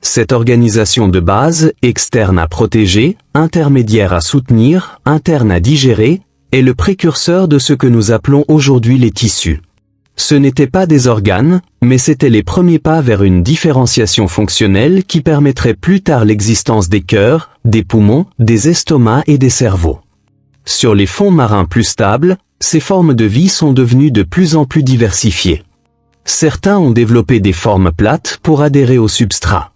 Cette organisation de base, externe à protéger, intermédiaire à soutenir, interne à digérer, est le précurseur de ce que nous appelons aujourd'hui les tissus. Ce n'étaient pas des organes, mais c'étaient les premiers pas vers une différenciation fonctionnelle qui permettrait plus tard l'existence des cœurs, des poumons, des estomacs et des cerveaux. Sur les fonds marins plus stables, ces formes de vie sont devenues de plus en plus diversifiées. Certains ont développé des formes plates pour adhérer au substrat.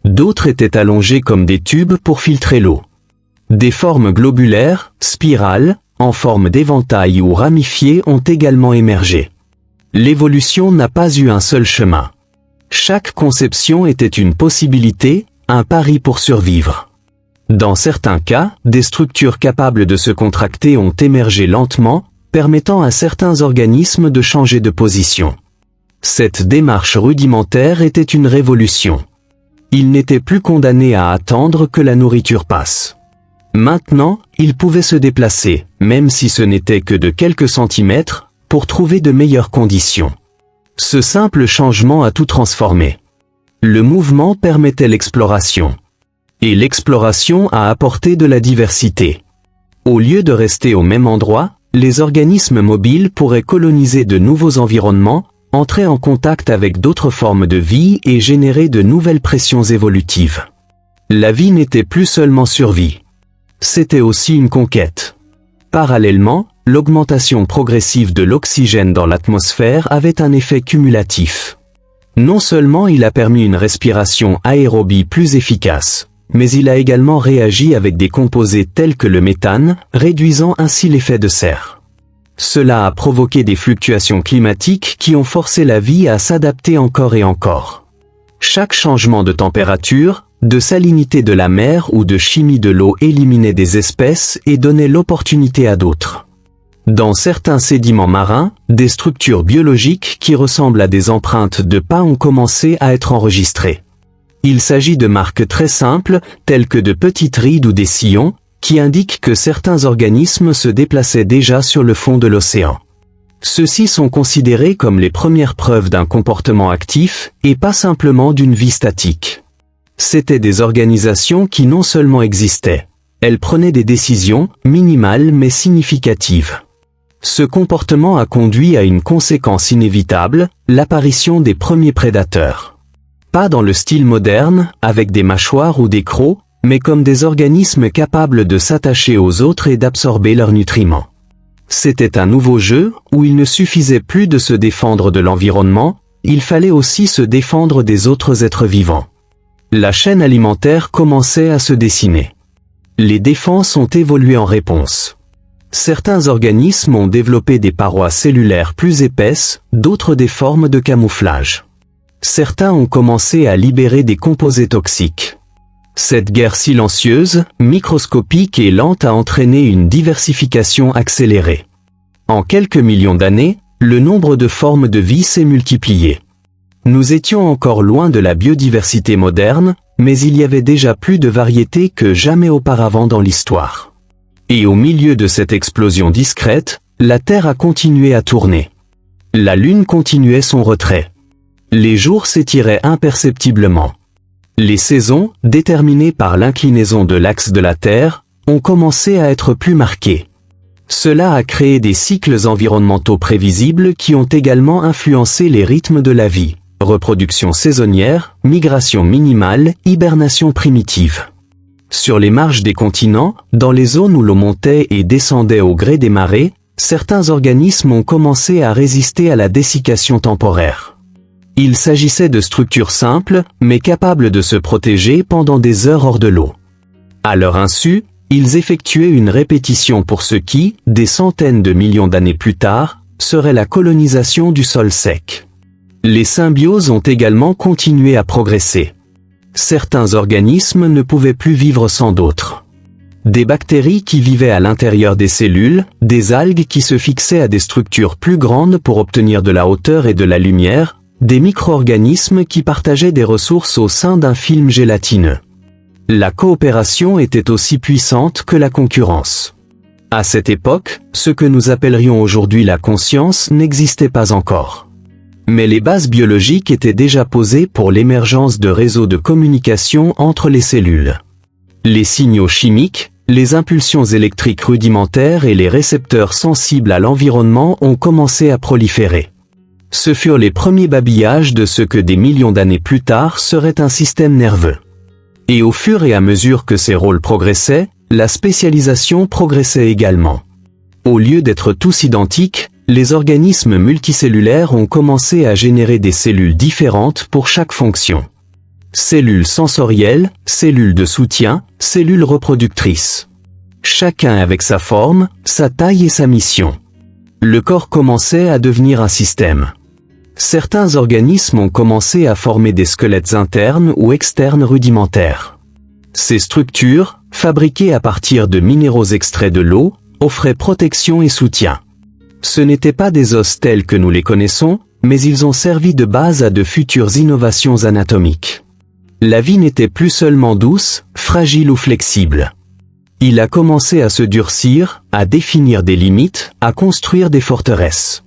D'autres étaient allongés comme des tubes pour filtrer l'eau. Des formes globulaires, spirales, en forme d'éventail ou ramifiées ont également émergé. L'évolution n'a pas eu un seul chemin. Chaque conception était une possibilité, un pari pour survivre. Dans certains cas, des structures capables de se contracter ont émergé lentement, permettant à certains organismes de changer de position. Cette démarche rudimentaire était une révolution. Ils n'étaient plus condamnés à attendre que la nourriture passe. Maintenant, ils pouvaient se déplacer, même si ce n'était que de quelques centimètres, pour trouver de meilleures conditions. Ce simple changement a tout transformé. Le mouvement permettait l'exploration. Et l'exploration a apporté de la diversité. Au lieu de rester au même endroit, les organismes mobiles pourraient coloniser de nouveaux environnements, entrer en contact avec d'autres formes de vie et générer de nouvelles pressions évolutives. La vie n'était plus seulement survie. C'était aussi une conquête. Parallèlement, l'augmentation progressive de l'oxygène dans l'atmosphère avait un effet cumulatif. Non seulement il a permis une respiration aérobie plus efficace, mais il a également réagi avec des composés tels que le méthane, réduisant ainsi l'effet de serre. Cela a provoqué des fluctuations climatiques qui ont forcé la vie à s'adapter encore et encore. Chaque changement de température, de salinité de la mer ou de chimie de l'eau éliminait des espèces et donnait l'opportunité à d'autres. Dans certains sédiments marins, des structures biologiques qui ressemblent à des empreintes de pas ont commencé à être enregistrées. Il s'agit de marques très simples, telles que de petites rides ou des sillons, qui indiquent que certains organismes se déplaçaient déjà sur le fond de l'océan. Ceux-ci sont considérés comme les premières preuves d'un comportement actif, et pas simplement d'une vie statique. C'étaient des organisations qui non seulement existaient, elles prenaient des décisions, minimales mais significatives. Ce comportement a conduit à une conséquence inévitable, l'apparition des premiers prédateurs. Pas dans le style moderne, avec des mâchoires ou des crocs, mais comme des organismes capables de s'attacher aux autres et d'absorber leurs nutriments. C'était un nouveau jeu, où il ne suffisait plus de se défendre de l'environnement, il fallait aussi se défendre des autres êtres vivants. La chaîne alimentaire commençait à se dessiner. Les défenses ont évolué en réponse. Certains organismes ont développé des parois cellulaires plus épaisses, d'autres des formes de camouflage. Certains ont commencé à libérer des composés toxiques. Cette guerre silencieuse, microscopique et lente a entraîné une diversification accélérée. En quelques millions d'années, le nombre de formes de vie s'est multiplié. Nous étions encore loin de la biodiversité moderne, mais il y avait déjà plus de variétés que jamais auparavant dans l'histoire. Et au milieu de cette explosion discrète, la Terre a continué à tourner. La Lune continuait son retrait. Les jours s'étiraient imperceptiblement. Les saisons, déterminées par l'inclinaison de l'axe de la Terre, ont commencé à être plus marquées. Cela a créé des cycles environnementaux prévisibles qui ont également influencé les rythmes de la vie. Reproduction saisonnière, migration minimale, hibernation primitive. Sur les marges des continents, dans les zones où l'eau montait et descendait au gré des marées, certains organismes ont commencé à résister à la dessiccation temporaire. Il s'agissait de structures simples, mais capables de se protéger pendant des heures hors de l'eau. À leur insu, ils effectuaient une répétition pour ce qui, des centaines de millions d'années plus tard, serait la colonisation du sol sec. Les symbioses ont également continué à progresser. Certains organismes ne pouvaient plus vivre sans d'autres. Des bactéries qui vivaient à l'intérieur des cellules, des algues qui se fixaient à des structures plus grandes pour obtenir de la hauteur et de la lumière, des micro-organismes qui partageaient des ressources au sein d'un film gélatineux. La coopération était aussi puissante que la concurrence. À cette époque, ce que nous appellerions aujourd'hui la conscience n'existait pas encore. Mais les bases biologiques étaient déjà posées pour l'émergence de réseaux de communication entre les cellules. Les signaux chimiques, les impulsions électriques rudimentaires et les récepteurs sensibles à l'environnement ont commencé à proliférer. Ce furent les premiers babillages de ce que des millions d'années plus tard serait un système nerveux. Et au fur et à mesure que ces rôles progressaient, la spécialisation progressait également. Au lieu d'être tous identiques, les organismes multicellulaires ont commencé à générer des cellules différentes pour chaque fonction. Cellules sensorielles, cellules de soutien, cellules reproductrices. Chacun avec sa forme, sa taille et sa mission. Le corps commençait à devenir un système. Certains organismes ont commencé à former des squelettes internes ou externes rudimentaires. Ces structures, fabriquées à partir de minéraux extraits de l'eau, offraient protection et soutien. Ce n'étaient pas des os tels que nous les connaissons, mais ils ont servi de base à de futures innovations anatomiques. La vie n'était plus seulement douce, fragile ou flexible. Il a commencé à se durcir, à définir des limites, à construire des forteresses.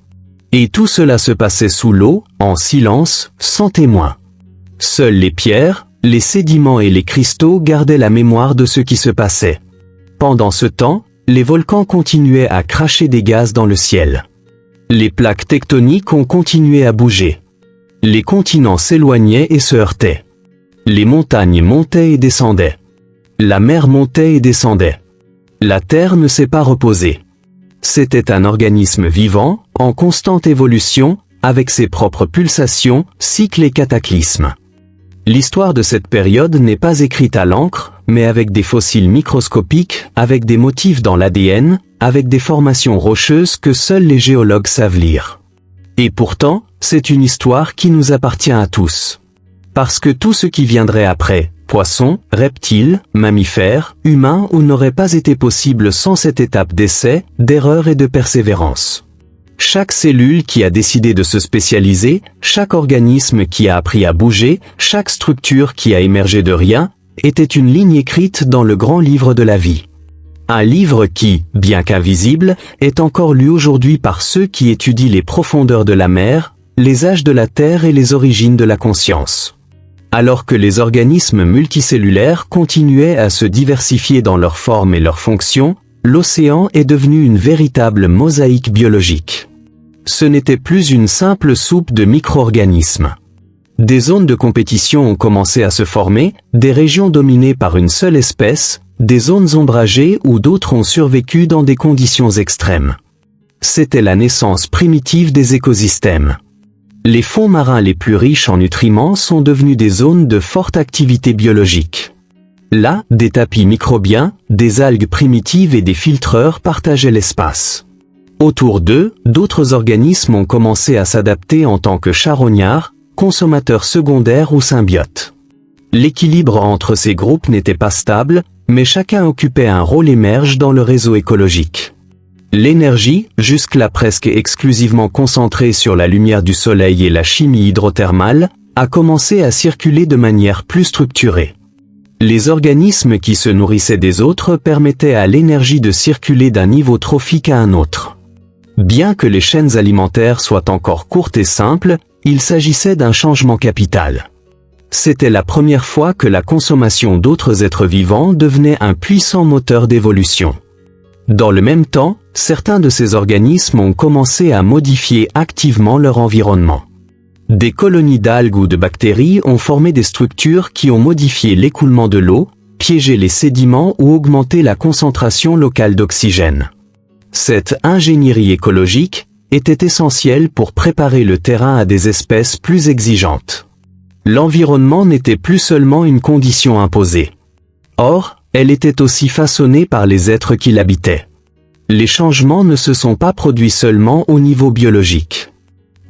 Et tout cela se passait sous l'eau, en silence, sans témoin. Seules les pierres, les sédiments et les cristaux gardaient la mémoire de ce qui se passait. Pendant ce temps, les volcans continuaient à cracher des gaz dans le ciel. Les plaques tectoniques ont continué à bouger. Les continents s'éloignaient et se heurtaient. Les montagnes montaient et descendaient. La mer montait et descendait. La Terre ne s'est pas reposée. C'était un organisme vivant, en constante évolution, avec ses propres pulsations, cycles et cataclysmes. L'histoire de cette période n'est pas écrite à l'encre, mais avec des fossiles microscopiques, avec des motifs dans l'ADN, avec des formations rocheuses que seuls les géologues savent lire. Et pourtant, c'est une histoire qui nous appartient à tous. Parce que tout ce qui viendrait après, Poissons, reptiles, mammifères, humains ou n'aurait pas été possible sans cette étape d'essai, d'erreur et de persévérance. Chaque cellule qui a décidé de se spécialiser, chaque organisme qui a appris à bouger, chaque structure qui a émergé de rien, était une ligne écrite dans le grand livre de la vie. Un livre qui, bien qu'invisible, est encore lu aujourd'hui par ceux qui étudient les profondeurs de la mer, les âges de la Terre et les origines de la conscience. Alors que les organismes multicellulaires continuaient à se diversifier dans leur forme et leur fonction, l'océan est devenu une véritable mosaïque biologique. Ce n'était plus une simple soupe de micro-organismes. Des zones de compétition ont commencé à se former, des régions dominées par une seule espèce, des zones ombragées où d'autres ont survécu dans des conditions extrêmes. C'était la naissance primitive des écosystèmes. Les fonds marins les plus riches en nutriments sont devenus des zones de forte activité biologique. Là, des tapis microbiens, des algues primitives et des filtreurs partageaient l'espace. Autour d'eux, d'autres organismes ont commencé à s'adapter en tant que charognards, consommateurs secondaires ou symbiotes. L'équilibre entre ces groupes n'était pas stable, mais chacun occupait un rôle émerge dans le réseau écologique. L'énergie, jusque-là presque exclusivement concentrée sur la lumière du soleil et la chimie hydrothermale, a commencé à circuler de manière plus structurée. Les organismes qui se nourrissaient des autres permettaient à l'énergie de circuler d'un niveau trophique à un autre. Bien que les chaînes alimentaires soient encore courtes et simples, il s'agissait d'un changement capital. C'était la première fois que la consommation d'autres êtres vivants devenait un puissant moteur d'évolution. Dans le même temps, certains de ces organismes ont commencé à modifier activement leur environnement. Des colonies d'algues ou de bactéries ont formé des structures qui ont modifié l'écoulement de l'eau, piégé les sédiments ou augmenté la concentration locale d'oxygène. Cette ingénierie écologique était essentielle pour préparer le terrain à des espèces plus exigeantes. L'environnement n'était plus seulement une condition imposée. Or, elle était aussi façonnée par les êtres qui l'habitaient. Les changements ne se sont pas produits seulement au niveau biologique.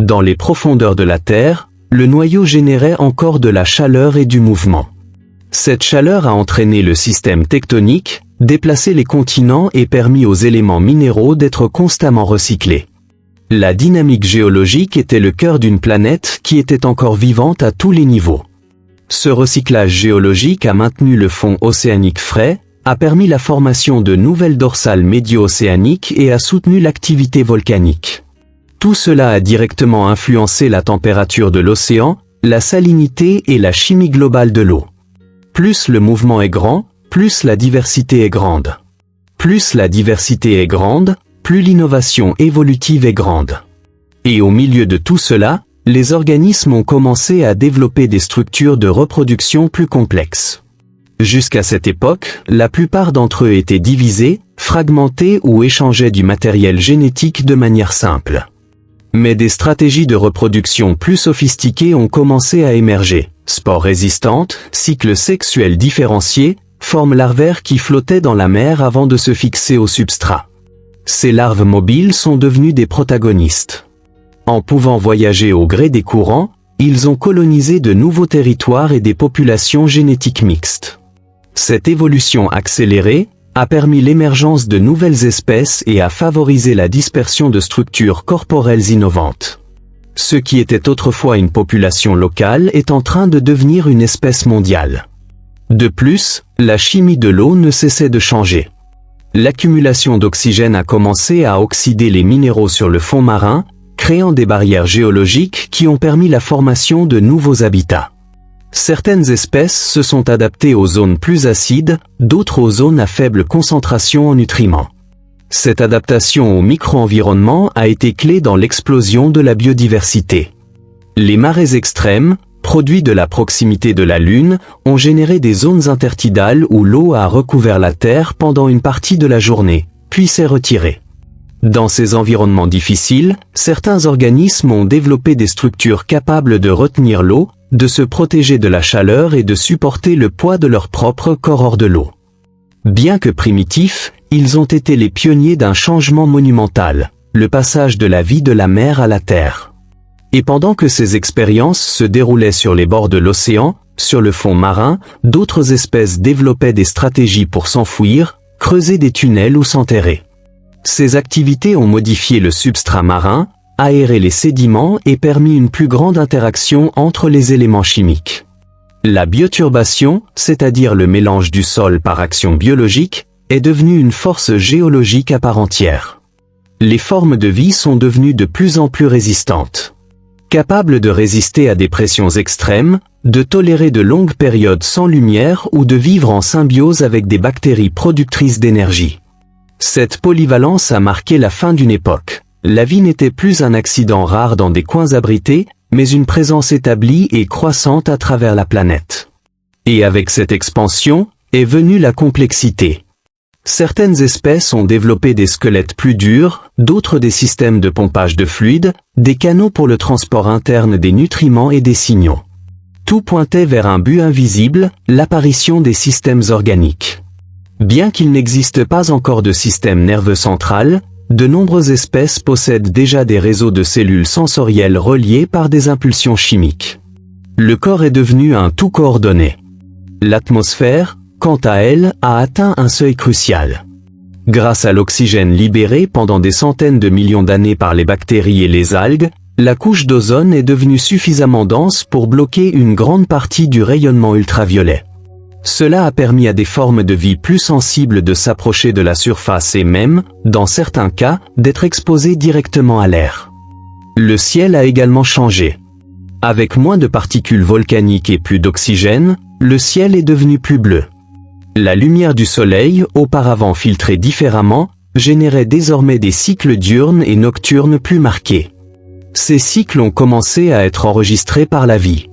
Dans les profondeurs de la Terre, le noyau générait encore de la chaleur et du mouvement. Cette chaleur a entraîné le système tectonique, déplacé les continents et permis aux éléments minéraux d'être constamment recyclés. La dynamique géologique était le cœur d'une planète qui était encore vivante à tous les niveaux. Ce recyclage géologique a maintenu le fond océanique frais, a permis la formation de nouvelles dorsales médio-océaniques et a soutenu l'activité volcanique. Tout cela a directement influencé la température de l'océan, la salinité et la chimie globale de l'eau. Plus le mouvement est grand, plus la diversité est grande. Plus la diversité est grande, plus l'innovation évolutive est grande. Et au milieu de tout cela, les organismes ont commencé à développer des structures de reproduction plus complexes. Jusqu'à cette époque, la plupart d'entre eux étaient divisés, fragmentés ou échangeaient du matériel génétique de manière simple. Mais des stratégies de reproduction plus sophistiquées ont commencé à émerger. Spores résistantes, cycles sexuels différenciés, formes larvaires qui flottaient dans la mer avant de se fixer au substrat. Ces larves mobiles sont devenues des protagonistes. En pouvant voyager au gré des courants, ils ont colonisé de nouveaux territoires et des populations génétiques mixtes. Cette évolution accélérée a permis l'émergence de nouvelles espèces et a favorisé la dispersion de structures corporelles innovantes. Ce qui était autrefois une population locale est en train de devenir une espèce mondiale. De plus, la chimie de l'eau ne cessait de changer. L'accumulation d'oxygène a commencé à oxyder les minéraux sur le fond marin, créant des barrières géologiques qui ont permis la formation de nouveaux habitats. Certaines espèces se sont adaptées aux zones plus acides, d'autres aux zones à faible concentration en nutriments. Cette adaptation au micro-environnement a été clé dans l'explosion de la biodiversité. Les marées extrêmes, produits de la proximité de la Lune, ont généré des zones intertidales où l'eau a recouvert la Terre pendant une partie de la journée, puis s'est retirée. Dans ces environnements difficiles, certains organismes ont développé des structures capables de retenir l'eau, de se protéger de la chaleur et de supporter le poids de leur propre corps hors de l'eau. Bien que primitifs, ils ont été les pionniers d'un changement monumental, le passage de la vie de la mer à la terre. Et pendant que ces expériences se déroulaient sur les bords de l'océan, Sur le fond marin, d'autres espèces développaient des stratégies pour s'enfouir, creuser des tunnels ou s'enterrer. Ces activités ont modifié le substrat marin, aéré les sédiments et permis une plus grande interaction entre les éléments chimiques. La bioturbation, c'est-à-dire le mélange du sol par action biologique, est devenue une force géologique à part entière. Les formes de vie sont devenues de plus en plus résistantes. Capables de résister à des pressions extrêmes, de tolérer de longues périodes sans lumière ou de vivre en symbiose avec des bactéries productrices d'énergie. Cette polyvalence a marqué la fin d'une époque. La vie n'était plus un accident rare dans des coins abrités, mais une présence établie et croissante à travers la planète. Et avec cette expansion, est venue la complexité. Certaines espèces ont développé des squelettes plus durs, d'autres des systèmes de pompage de fluides, des canaux pour le transport interne des nutriments et des signaux. Tout pointait vers un but invisible, l'apparition des systèmes organiques. Bien qu'il n'existe pas encore de système nerveux central, de nombreuses espèces possèdent déjà des réseaux de cellules sensorielles reliés par des impulsions chimiques. Le corps est devenu un tout coordonné. L'atmosphère, quant à elle, a atteint un seuil crucial. Grâce à l'oxygène libéré pendant des centaines de millions d'années par les bactéries et les algues, la couche d'ozone est devenue suffisamment dense pour bloquer une grande partie du rayonnement ultraviolet. Cela a permis à des formes de vie plus sensibles de s'approcher de la surface et même, dans certains cas, d'être exposées directement à l'air. Le ciel a également changé. Avec moins de particules volcaniques et plus d'oxygène, le ciel est devenu plus bleu. La lumière du soleil, auparavant filtrée différemment, générait désormais des cycles diurnes et nocturnes plus marqués. Ces cycles ont commencé à être enregistrés par la vie.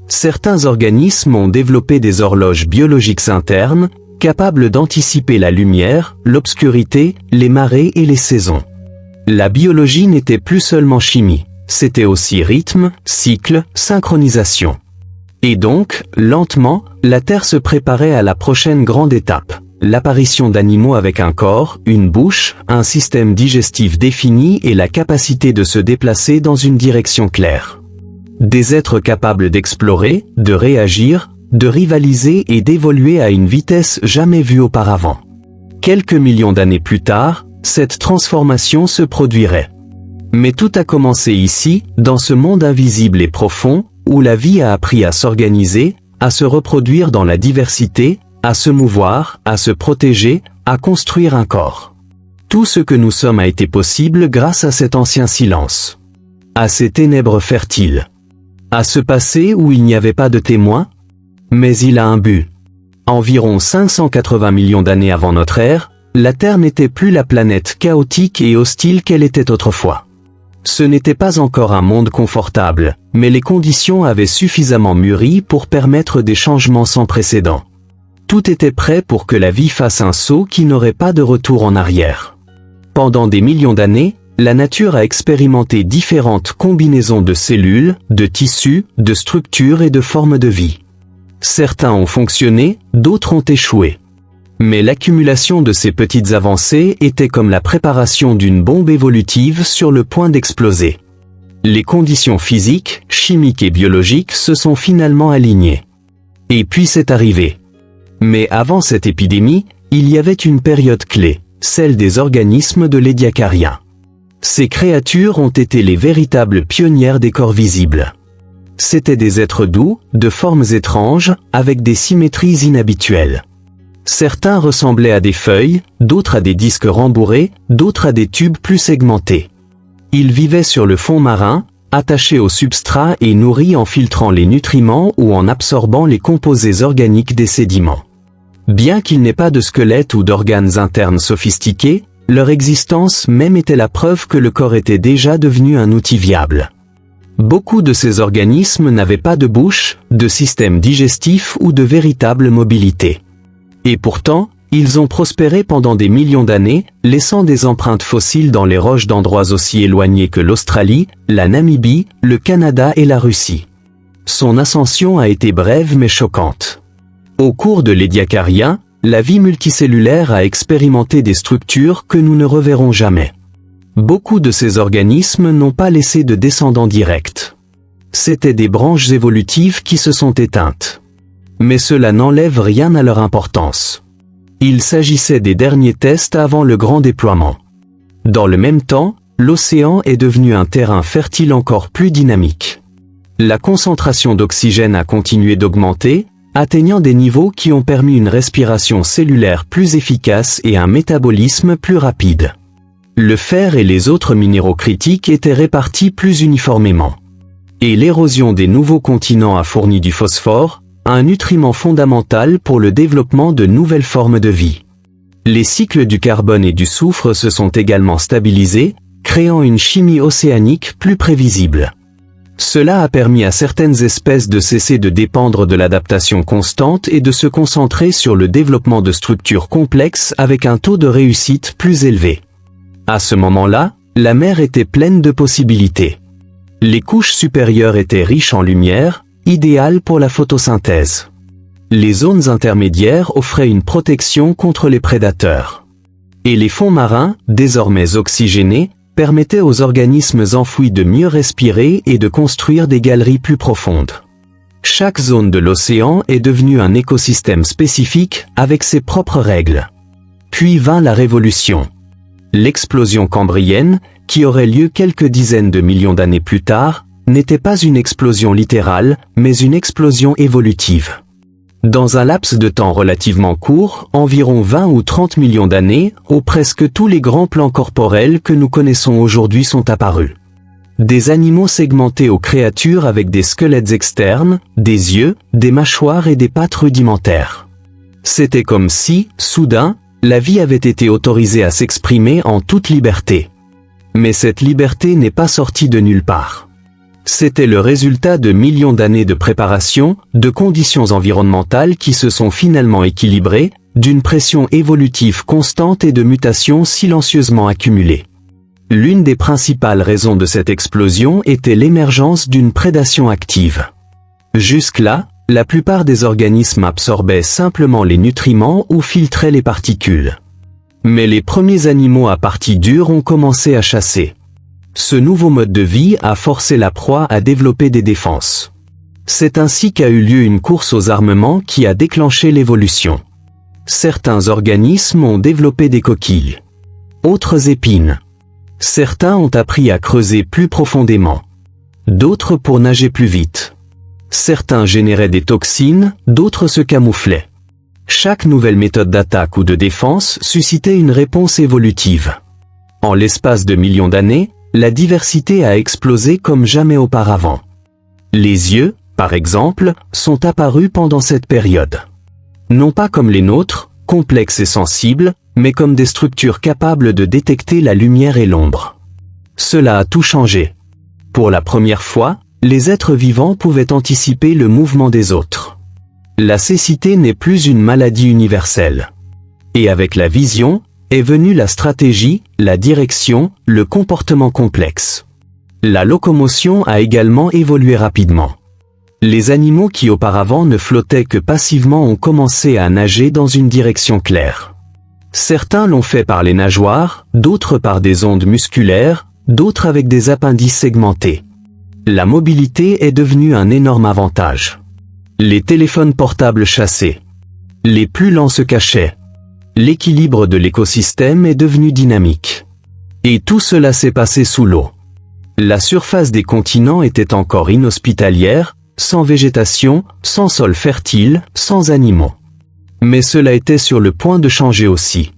Certains organismes ont développé des horloges biologiques internes, capables d'anticiper la lumière, l'obscurité, les marées et les saisons. La biologie n'était plus seulement chimie, c'était aussi rythme, cycle, synchronisation. Et donc, lentement, la Terre se préparait à la prochaine grande étape, l'apparition d'animaux avec un corps, une bouche, un système digestif défini et la capacité de se déplacer dans une direction claire. Des êtres capables d'explorer, de réagir, de rivaliser et d'évoluer à une vitesse jamais vue auparavant. Quelques millions d'années plus tard, cette transformation se produirait. Mais tout a commencé ici, dans ce monde invisible et profond, où la vie a appris à s'organiser, à se reproduire dans la diversité, à se mouvoir, à se protéger, à construire un corps. Tout ce que nous sommes a été possible grâce à cet ancien silence. À ces ténèbres fertiles. À ce passé où il n'y avait pas de témoins. Mais il a un but. Environ 580 millions d'années avant notre ère, la Terre n'était plus la planète chaotique et hostile qu'elle était autrefois. Ce n'était pas encore un monde confortable, mais les conditions avaient suffisamment mûri pour permettre des changements sans précédent. Tout était prêt pour que la vie fasse un saut qui n'aurait pas de retour en arrière. Pendant des millions d'années, la nature a expérimenté différentes combinaisons de cellules, de tissus, de structures et de formes de vie. Certains ont fonctionné, d'autres ont échoué. Mais l'accumulation de ces petites avancées était comme la préparation d'une bombe évolutive sur le point d'exploser. Les conditions physiques, chimiques et biologiques se sont finalement alignées. Et puis c'est arrivé. Mais avant cette épidémie, il y avait une période clé, celle des organismes de l'Édiacarien. Ces créatures ont été les véritables pionnières des corps visibles. C'étaient des êtres doux, de formes étranges, avec des symétries inhabituelles. Certains ressemblaient à des feuilles, d'autres à des disques rembourrés, d'autres à des tubes plus segmentés. Ils vivaient sur le fond marin, attachés au substrat et nourris en filtrant les nutriments ou en absorbant les composés organiques des sédiments. Bien qu'ils n'aient pas de squelette ou d'organes internes sophistiqués, leur existence même était la preuve que le corps était déjà devenu un outil viable. Beaucoup de ces organismes n'avaient pas de bouche, de système digestif ou de véritable mobilité. Et pourtant, ils ont prospéré pendant des millions d'années, laissant des empreintes fossiles dans les roches d'endroits aussi éloignés que l'Australie, la Namibie, le Canada et la Russie. Son ascension a été brève mais choquante. Au cours de l'Édiacarien, la vie multicellulaire a expérimenté des structures que nous ne reverrons jamais. Beaucoup de ces organismes n'ont pas laissé de descendants directs. C'étaient des branches évolutives qui se sont éteintes. Mais cela n'enlève rien à leur importance. Il s'agissait des derniers tests avant le grand déploiement. Dans le même temps, l'océan est devenu un terrain fertile encore plus dynamique. La concentration d'oxygène a continué d'augmenter, atteignant des niveaux qui ont permis une respiration cellulaire plus efficace et un métabolisme plus rapide. Le fer et les autres minéraux critiques étaient répartis plus uniformément. Et l'érosion des nouveaux continents a fourni du phosphore, un nutriment fondamental pour le développement de nouvelles formes de vie. Les cycles du carbone et du soufre se sont également stabilisés, créant une chimie océanique plus prévisible. Cela a permis à certaines espèces de cesser de dépendre de l'adaptation constante et de se concentrer sur le développement de structures complexes avec un taux de réussite plus élevé. À ce moment-là, la mer était pleine de possibilités. Les couches supérieures étaient riches en lumière, idéales pour la photosynthèse. Les zones intermédiaires offraient une protection contre les prédateurs. Et les fonds marins, désormais oxygénés, permettaient aux organismes enfouis de mieux respirer et de construire des galeries plus profondes. Chaque zone de l'océan est devenue un écosystème spécifique avec ses propres règles. Puis vint la révolution. L'explosion cambrienne, qui aurait lieu quelques dizaines de millions d'années plus tard, n'était pas une explosion littérale, mais une explosion évolutive. Dans un laps de temps relativement court, environ 20 ou 30 millions d'années, où presque tous les grands plans corporels que nous connaissons aujourd'hui sont apparus. Des animaux segmentés aux créatures avec des squelettes externes, des yeux, des mâchoires et des pattes rudimentaires. C'était comme si, soudain, la vie avait été autorisée à s'exprimer en toute liberté. Mais cette liberté n'est pas sortie de nulle part. C'était le résultat de millions d'années de préparation, de conditions environnementales qui se sont finalement équilibrées, d'une pression évolutive constante et de mutations silencieusement accumulées. L'une des principales raisons de cette explosion était l'émergence d'une prédation active. Jusque-là, la plupart des organismes absorbaient simplement les nutriments ou filtraient les particules. Mais les premiers animaux à partie dure ont commencé à chasser. Ce nouveau mode de vie a forcé la proie à développer des défenses. C'est ainsi qu'a eu lieu une course aux armements qui a déclenché l'évolution. Certains organismes ont développé des coquilles. Autres épines. Certains ont appris à creuser plus profondément. D'autres pour nager plus vite. Certains généraient des toxines, d'autres se camouflaient. Chaque nouvelle méthode d'attaque ou de défense suscitait une réponse évolutive. En l'espace de millions d'années, la diversité a explosé comme jamais auparavant. Les yeux, par exemple, sont apparus pendant cette période. Non pas comme les nôtres, complexes et sensibles, mais comme des structures capables de détecter la lumière et l'ombre. Cela a tout changé. Pour la première fois, les êtres vivants pouvaient anticiper le mouvement des autres. La cécité n'est plus une maladie universelle. Et avec la vision, est venue la stratégie, la direction, le comportement complexe. La locomotion a également évolué rapidement. Les animaux qui auparavant ne flottaient que passivement ont commencé à nager dans une direction claire. Certains l'ont fait par les nageoires, d'autres par des ondes musculaires, d'autres avec des appendices segmentés. La mobilité est devenue un énorme avantage. Les téléphones portables chassaient. Les plus lents se cachaient. L'équilibre de l'écosystème est devenu dynamique. Et tout cela s'est passé sous l'eau. La surface des continents était encore inhospitalière, sans végétation, sans sol fertile, sans animaux. Mais cela était sur le point de changer aussi.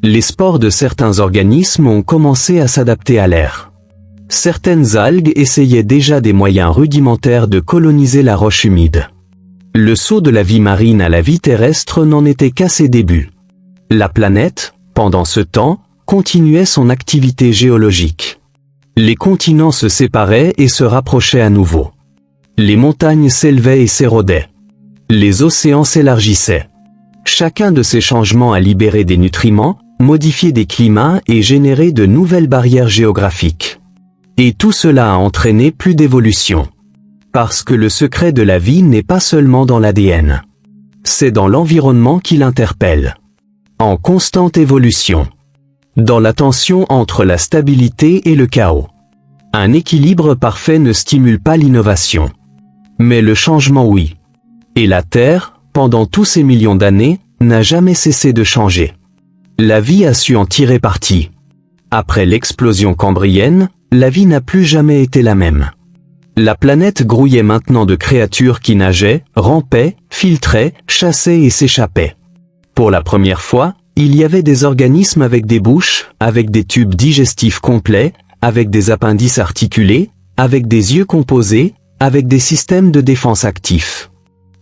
Les spores de certains organismes ont commencé à s'adapter à l'air. Certaines algues essayaient déjà des moyens rudimentaires de coloniser la roche humide. Le saut de la vie marine à la vie terrestre n'en était qu'à ses débuts. La planète, pendant ce temps, continuait son activité géologique. Les continents se séparaient et se rapprochaient à nouveau. Les montagnes s'élevaient et s'érodaient. Les océans s'élargissaient. Chacun de ces changements a libéré des nutriments, modifié des climats et généré de nouvelles barrières géographiques. Et tout cela a entraîné plus d'évolution. Parce que le secret de la vie n'est pas seulement dans l'ADN. C'est dans l'environnement qui l'interpelle. En constante évolution. Dans la tension entre la stabilité et le chaos. Un équilibre parfait ne stimule pas l'innovation. Mais le changement oui. Et la Terre, pendant tous ces millions d'années, n'a jamais cessé de changer. La vie a su en tirer parti. Après l'explosion cambrienne, la vie n'a plus jamais été la même. La planète grouillait maintenant de créatures qui nageaient, rampaient, filtraient, chassaient et s'échappaient. Pour la première fois, il y avait des organismes avec des bouches, avec des tubes digestifs complets, avec des appendices articulés, avec des yeux composés, avec des systèmes de défense actifs.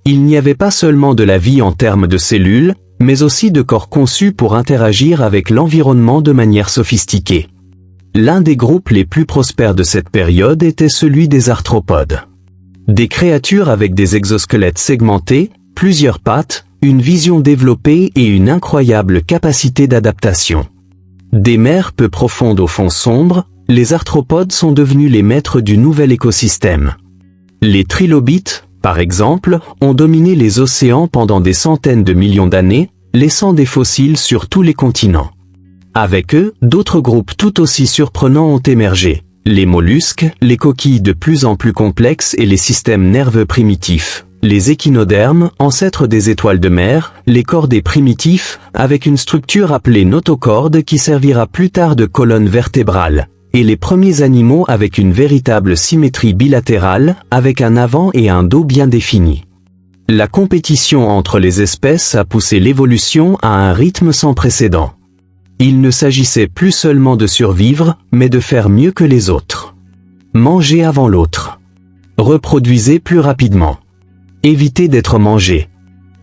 Il n'y avait pas seulement de la vie en termes de cellules, mais aussi de corps conçus pour interagir avec l'environnement de manière sophistiquée. L'un des groupes les plus prospères de cette période était celui des arthropodes. Des créatures avec des exosquelettes segmentés, plusieurs pattes, une vision développée et une incroyable capacité d'adaptation. Des mers peu profondes au fond sombre, les arthropodes sont devenus les maîtres du nouvel écosystème. Les trilobites, par exemple, ont dominé les océans pendant des centaines de millions d'années, laissant des fossiles sur tous les continents. Avec eux, d'autres groupes tout aussi surprenants ont émergé. Les mollusques, les coquilles de plus en plus complexes et les systèmes nerveux primitifs. Les échinodermes, ancêtres des étoiles de mer, les chordés primitifs, avec une structure appelée notochorde qui servira plus tard de colonne vertébrale. Et les premiers animaux avec une véritable symétrie bilatérale, avec un avant et un dos bien définis. La compétition entre les espèces a poussé l'évolution à un rythme sans précédent. Il ne s'agissait plus seulement de survivre, mais de faire mieux que les autres. Manger avant l'autre. Reproduisez plus rapidement. Évitez d'être mangé.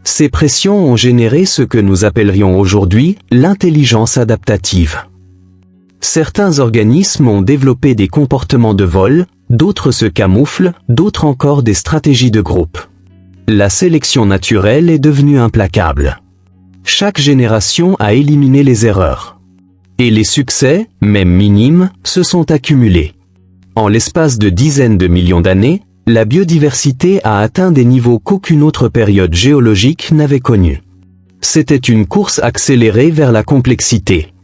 Ces pressions ont généré ce que nous appellerions aujourd'hui l'intelligence adaptative. Certains organismes ont développé des comportements de vol, d'autres se camouflent, d'autres encore des stratégies de groupe. La sélection naturelle est devenue implacable. Chaque génération a éliminé les erreurs. Et les succès, même minimes, se sont accumulés. En l'espace de dizaines de millions d'années, la biodiversité a atteint des niveaux qu'aucune autre période géologique n'avait connus. C'était une course accélérée vers la complexité.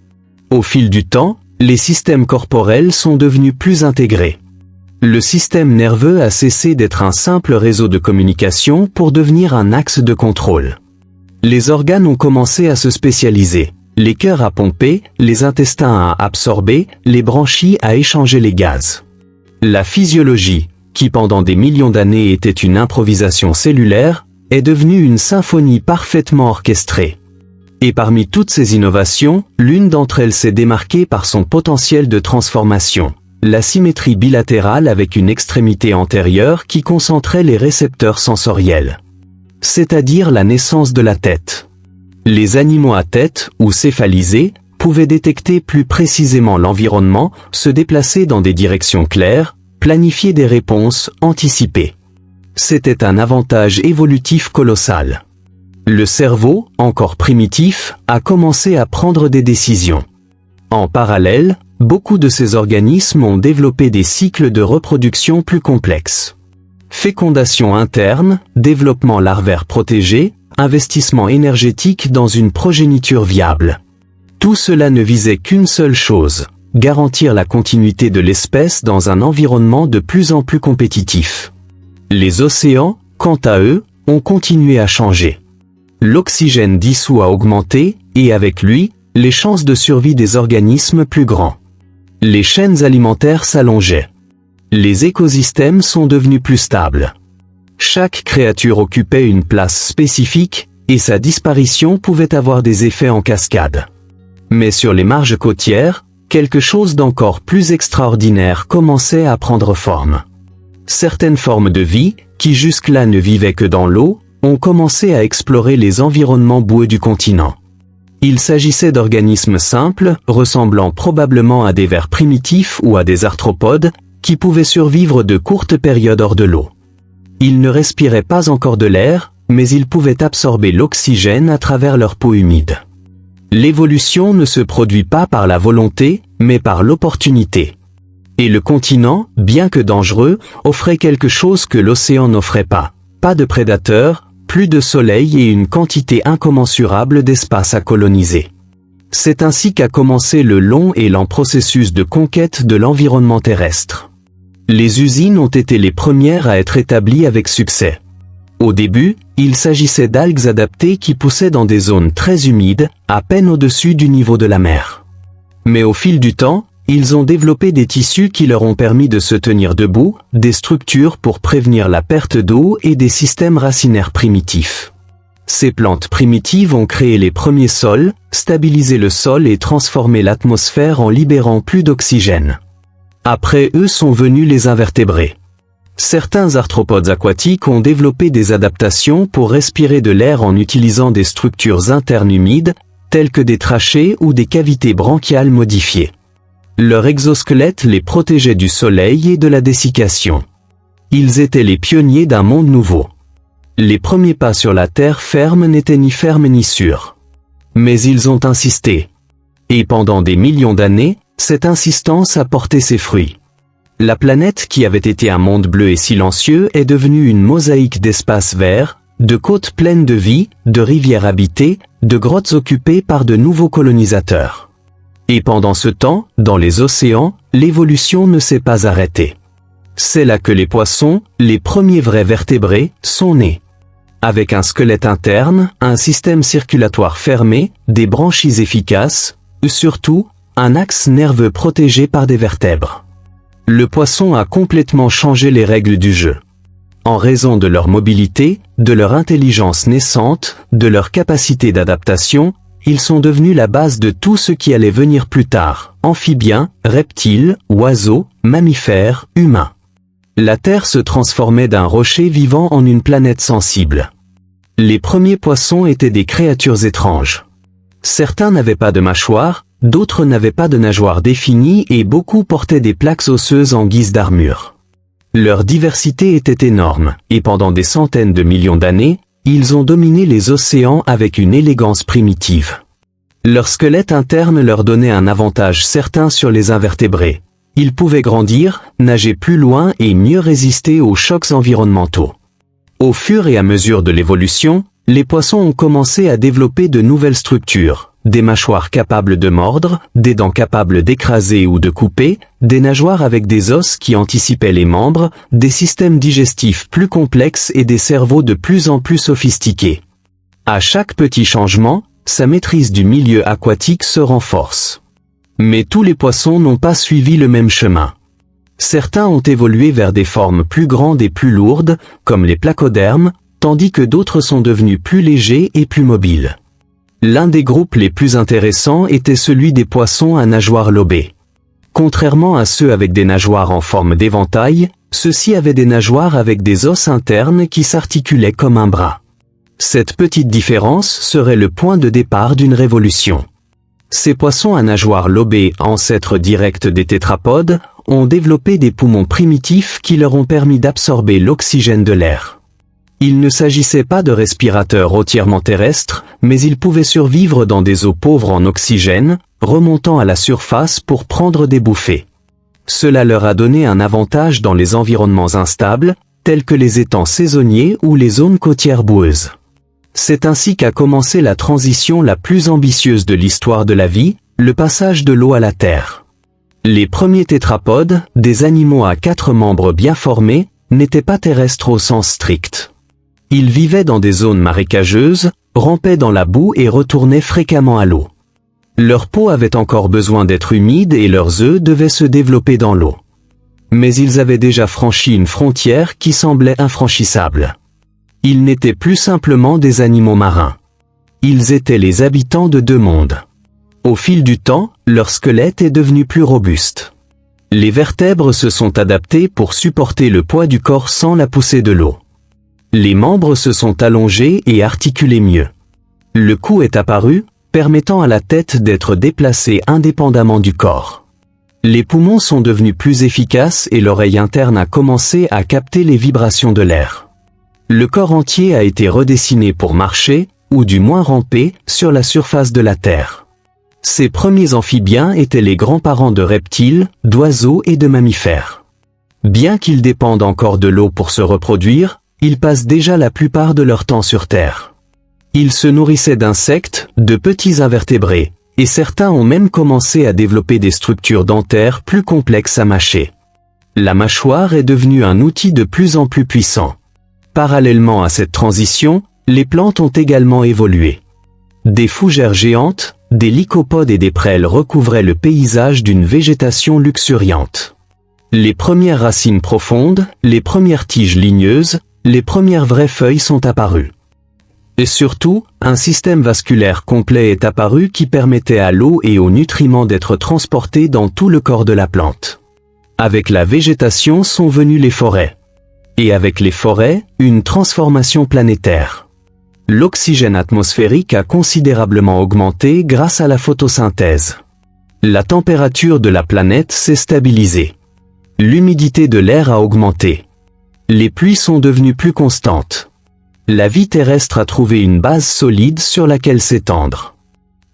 Au fil du temps, les systèmes corporels sont devenus plus intégrés. Le système nerveux a cessé d'être un simple réseau de communication pour devenir un axe de contrôle. Les organes ont commencé à se spécialiser. Les cœurs à pomper, les intestins à absorber, les branchies à échanger les gaz. La physiologie, qui pendant des millions d'années était une improvisation cellulaire, est devenue une symphonie parfaitement orchestrée. Et parmi toutes ces innovations, l'une d'entre elles s'est démarquée par son potentiel de transformation. La symétrie bilatérale avec une extrémité antérieure qui concentrait les récepteurs sensoriels. C'est-à-dire la naissance de la tête. Les animaux à tête, ou céphalisés, pouvaient détecter plus précisément l'environnement, se déplacer dans des directions claires, planifier des réponses anticipées. C'était un avantage évolutif colossal. Le cerveau, encore primitif, a commencé à prendre des décisions. En parallèle, beaucoup de ces organismes ont développé des cycles de reproduction plus complexes. Fécondation interne, développement larvaire protégé, investissement énergétique dans une progéniture viable. Tout cela ne visait qu'une seule chose, garantir la continuité de l'espèce dans un environnement de plus en plus compétitif. Les océans, quant à eux, ont continué à changer. L'oxygène dissous a augmenté, et avec lui, les chances de survie des organismes plus grands. Les chaînes alimentaires s'allongeaient. Les écosystèmes sont devenus plus stables. Chaque créature occupait une place spécifique, et sa disparition pouvait avoir des effets en cascade. Mais sur les marges côtières, quelque chose d'encore plus extraordinaire commençait à prendre forme. Certaines formes de vie, qui jusque-là ne vivaient que dans l'eau, ont commencé à explorer les environnements boueux du continent. Il s'agissait d'organismes simples, ressemblant probablement à des vers primitifs ou à des arthropodes, qui pouvaient survivre de courtes périodes hors de l'eau. Ils ne respiraient pas encore de l'air, mais ils pouvaient absorber l'oxygène à travers leur peau humide. L'évolution ne se produit pas par la volonté, mais par l'opportunité. Et le continent, bien que dangereux, offrait quelque chose que l'océan n'offrait pas. Pas de prédateurs, plus de soleil et une quantité incommensurable d'espace à coloniser. C'est ainsi qu'a commencé le long et lent processus de conquête de l'environnement terrestre. Les usines ont été les premières à être établies avec succès. Au début, il s'agissait d'algues adaptées qui poussaient dans des zones très humides, à peine au-dessus du niveau de la mer. Mais au fil du temps, ils ont développé des tissus qui leur ont permis de se tenir debout, des structures pour prévenir la perte d'eau et des systèmes racinaires primitifs. Ces plantes primitives ont créé les premiers sols, stabilisé le sol et transformé l'atmosphère en libérant plus d'oxygène. Après eux sont venus les invertébrés. Certains arthropodes aquatiques ont développé des adaptations pour respirer de l'air en utilisant des structures internes humides, telles que des trachées ou des cavités branchiales modifiées. Leur exosquelette les protégeait du soleil et de la dessiccation. Ils étaient les pionniers d'un monde nouveau. Les premiers pas sur la terre ferme n'étaient ni fermes ni sûrs. Mais ils ont insisté. Et pendant des millions d'années, cette insistance a porté ses fruits. La planète qui avait été un monde bleu et silencieux est devenue une mosaïque d'espaces verts, de côtes pleines de vie, de rivières habitées, de grottes occupées par de nouveaux colonisateurs. Et pendant ce temps, dans les océans, l'évolution ne s'est pas arrêtée. C'est là que les poissons, les premiers vrais vertébrés, sont nés. Avec un squelette interne, un système circulatoire fermé, des branchies efficaces, surtout, un axe nerveux protégé par des vertèbres. Le poisson a complètement changé les règles du jeu. En raison de leur mobilité, de leur intelligence naissante, de leur capacité d'adaptation, ils sont devenus la base de tout ce qui allait venir plus tard, amphibiens, reptiles, oiseaux, mammifères, humains. La Terre se transformait d'un rocher vivant en une planète sensible. Les premiers poissons étaient des créatures étranges. Certains n'avaient pas de mâchoire, d'autres n'avaient pas de nageoire définie et beaucoup portaient des plaques osseuses en guise d'armure. Leur diversité était énorme, et pendant des centaines de millions d'années, ils ont dominé les océans avec une élégance primitive. Leur squelette interne leur donnait un avantage certain sur les invertébrés. Ils pouvaient grandir, nager plus loin et mieux résister aux chocs environnementaux. Au fur et à mesure de l'évolution, les poissons ont commencé à développer de nouvelles structures, des mâchoires capables de mordre, des dents capables d'écraser ou de couper, des nageoires avec des os qui anticipaient les membres, des systèmes digestifs plus complexes et des cerveaux de plus en plus sophistiqués. À chaque petit changement, sa maîtrise du milieu aquatique se renforce. Mais tous les poissons n'ont pas suivi le même chemin. Certains ont évolué vers des formes plus grandes et plus lourdes, comme les placodermes, tandis que d'autres sont devenus plus légers et plus mobiles. L'un des groupes les plus intéressants était celui des poissons à nageoires lobées. Contrairement à ceux avec des nageoires en forme d'éventail, ceux-ci avaient des nageoires avec des os internes qui s'articulaient comme un bras. Cette petite différence serait le point de départ d'une révolution. Ces poissons à nageoires lobées, ancêtres directs des tétrapodes, ont développé des poumons primitifs qui leur ont permis d'absorber l'oxygène de l'air. Il ne s'agissait pas de respirateurs entièrement terrestres, mais ils pouvaient survivre dans des eaux pauvres en oxygène, remontant à la surface pour prendre des bouffées. Cela leur a donné un avantage dans les environnements instables, tels que les étangs saisonniers ou les zones côtières boueuses. C'est ainsi qu'a commencé la transition la plus ambitieuse de l'histoire de la vie, le passage de l'eau à la terre. Les premiers tétrapodes, des animaux à 4 membres bien formés, n'étaient pas terrestres au sens strict. Ils vivaient dans des zones marécageuses, rampaient dans la boue et retournaient fréquemment à l'eau. Leur peau avait encore besoin d'être humide et leurs œufs devaient se développer dans l'eau. Mais ils avaient déjà franchi une frontière qui semblait infranchissable. Ils n'étaient plus simplement des animaux marins. Ils étaient les habitants de 2 mondes. Au fil du temps, leur squelette est devenu plus robuste. Les vertèbres se sont adaptées pour supporter le poids du corps sans la poussée de l'eau. Les membres se sont allongés et articulés mieux. Le cou est apparu, permettant à la tête d'être déplacée indépendamment du corps. Les poumons sont devenus plus efficaces et l'oreille interne a commencé à capter les vibrations de l'air. Le corps entier a été redessiné pour marcher, ou du moins ramper, sur la surface de la Terre. Ces premiers amphibiens étaient les grands-parents de reptiles, d'oiseaux et de mammifères. Bien qu'ils dépendent encore de l'eau pour se reproduire, ils passent déjà la plupart de leur temps sur Terre. Ils se nourrissaient d'insectes, de petits invertébrés, et certains ont même commencé à développer des structures dentaires plus complexes à mâcher. La mâchoire est devenue un outil de plus en plus puissant. Parallèlement à cette transition, les plantes ont également évolué. Des fougères géantes, des lycopodes et des prêles recouvraient le paysage d'une végétation luxuriante. Les premières racines profondes, les premières tiges ligneuses, les premières vraies feuilles sont apparues. Et surtout, un système vasculaire complet est apparu qui permettait à l'eau et aux nutriments d'être transportés dans tout le corps de la plante. Avec la végétation sont venues les forêts. Et avec les forêts, une transformation planétaire. L'oxygène atmosphérique a considérablement augmenté grâce à la photosynthèse. La température de la planète s'est stabilisée. L'humidité de l'air a augmenté. Les pluies sont devenues plus constantes. La vie terrestre a trouvé une base solide sur laquelle s'étendre.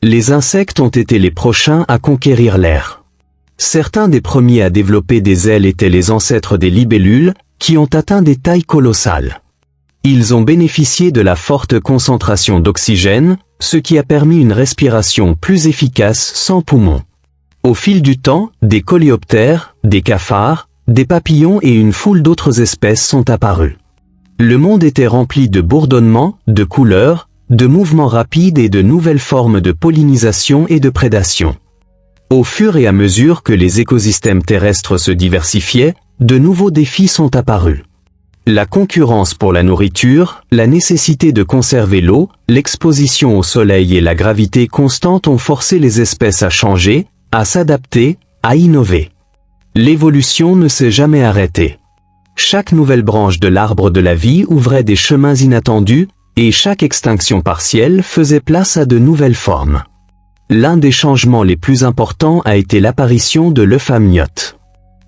Les insectes ont été les prochains à conquérir l'air. Certains des premiers à développer des ailes étaient les ancêtres des libellules, qui ont atteint des tailles colossales. Ils ont bénéficié de la forte concentration d'oxygène, ce qui a permis une respiration plus efficace sans poumons. Au fil du temps, des coléoptères, des cafards, des papillons et une foule d'autres espèces sont apparus. Le monde était rempli de bourdonnements, de couleurs, de mouvements rapides et de nouvelles formes de pollinisation et de prédation. Au fur et à mesure que les écosystèmes terrestres se diversifiaient, de nouveaux défis sont apparus. La concurrence pour la nourriture, la nécessité de conserver l'eau, l'exposition au soleil et la gravité constante ont forcé les espèces à changer, à s'adapter, à innover. L'évolution ne s'est jamais arrêtée. Chaque nouvelle branche de l'arbre de la vie ouvrait des chemins inattendus, et chaque extinction partielle faisait place à de nouvelles formes. L'un des changements les plus importants a été l'apparition de l'œuf amniote.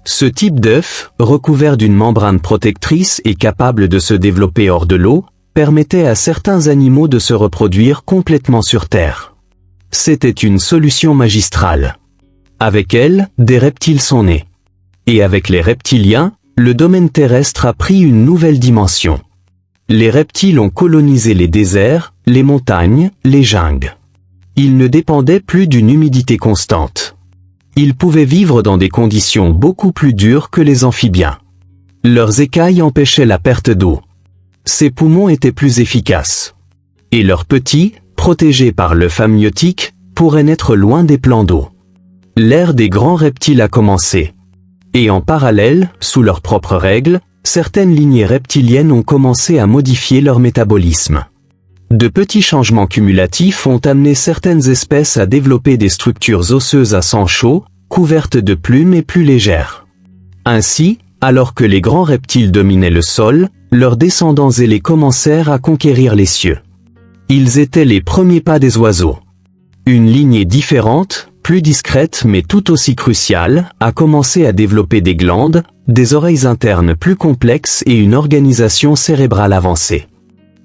Ce type d'œuf, recouvert d'une membrane protectrice et capable de se développer hors de l'eau, permettait à certains animaux de se reproduire complètement sur Terre. C'était une solution magistrale. Avec elle, des reptiles sont nés. Et avec les reptiliens, le domaine terrestre a pris une nouvelle dimension. Les reptiles ont colonisé les déserts, les montagnes, les jungles. Ils ne dépendaient plus d'une humidité constante. Ils pouvaient vivre dans des conditions beaucoup plus dures que les amphibiens. Leurs écailles empêchaient la perte d'eau. Ces poumons étaient plus efficaces. Et leurs petits, protégés par l'œuf amniotique, pourraient naître loin des plans d'eau. L'ère des grands reptiles a commencé. Et en parallèle, sous leurs propres règles, certaines lignées reptiliennes ont commencé à modifier leur métabolisme. De petits changements cumulatifs ont amené certaines espèces à développer des structures osseuses à sang chaud, couvertes de plumes et plus légères. Ainsi, alors que les grands reptiles dominaient le sol, leurs descendants ailés commencèrent à conquérir les cieux. Ils étaient les premiers pas des oiseaux. Une lignée différente, plus discrète mais tout aussi cruciale, a commencé à développer des glandes, des oreilles internes plus complexes et une organisation cérébrale avancée.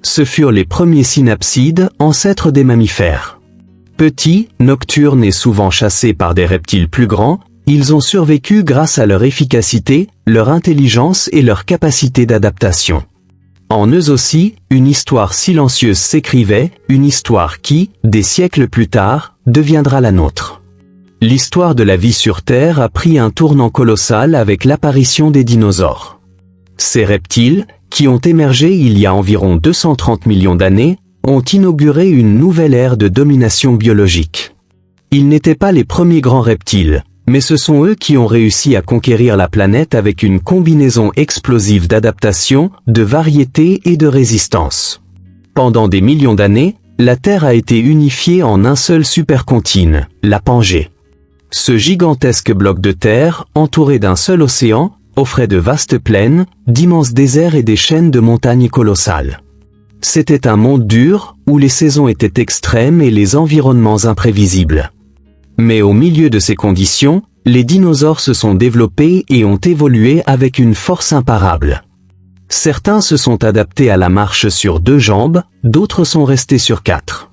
Ce furent les premiers synapsides, ancêtres des mammifères. Petits, nocturnes et souvent chassés par des reptiles plus grands, ils ont survécu grâce à leur efficacité, leur intelligence et leur capacité d'adaptation. En eux aussi, une histoire silencieuse s'écrivait, une histoire qui, des siècles plus tard, deviendra la nôtre. L'histoire de la vie sur Terre a pris un tournant colossal avec l'apparition des dinosaures. Ces reptiles, qui ont émergé il y a environ 230 millions d'années, ont inauguré une nouvelle ère de domination biologique. Ils n'étaient pas les premiers grands reptiles, mais ce sont eux qui ont réussi à conquérir la planète avec une combinaison explosive d'adaptation, de variété et de résistance. Pendant des millions d'années, la Terre a été unifiée en un seul supercontinent, la Pangée. Ce gigantesque bloc de terre, entouré d'un seul océan, offrait de vastes plaines, d'immenses déserts et des chaînes de montagnes colossales. C'était un monde dur, où les saisons étaient extrêmes et les environnements imprévisibles. Mais au milieu de ces conditions, les dinosaures se sont développés et ont évolué avec une force imparable. Certains se sont adaptés à la marche sur 2 jambes, d'autres sont restés sur 4.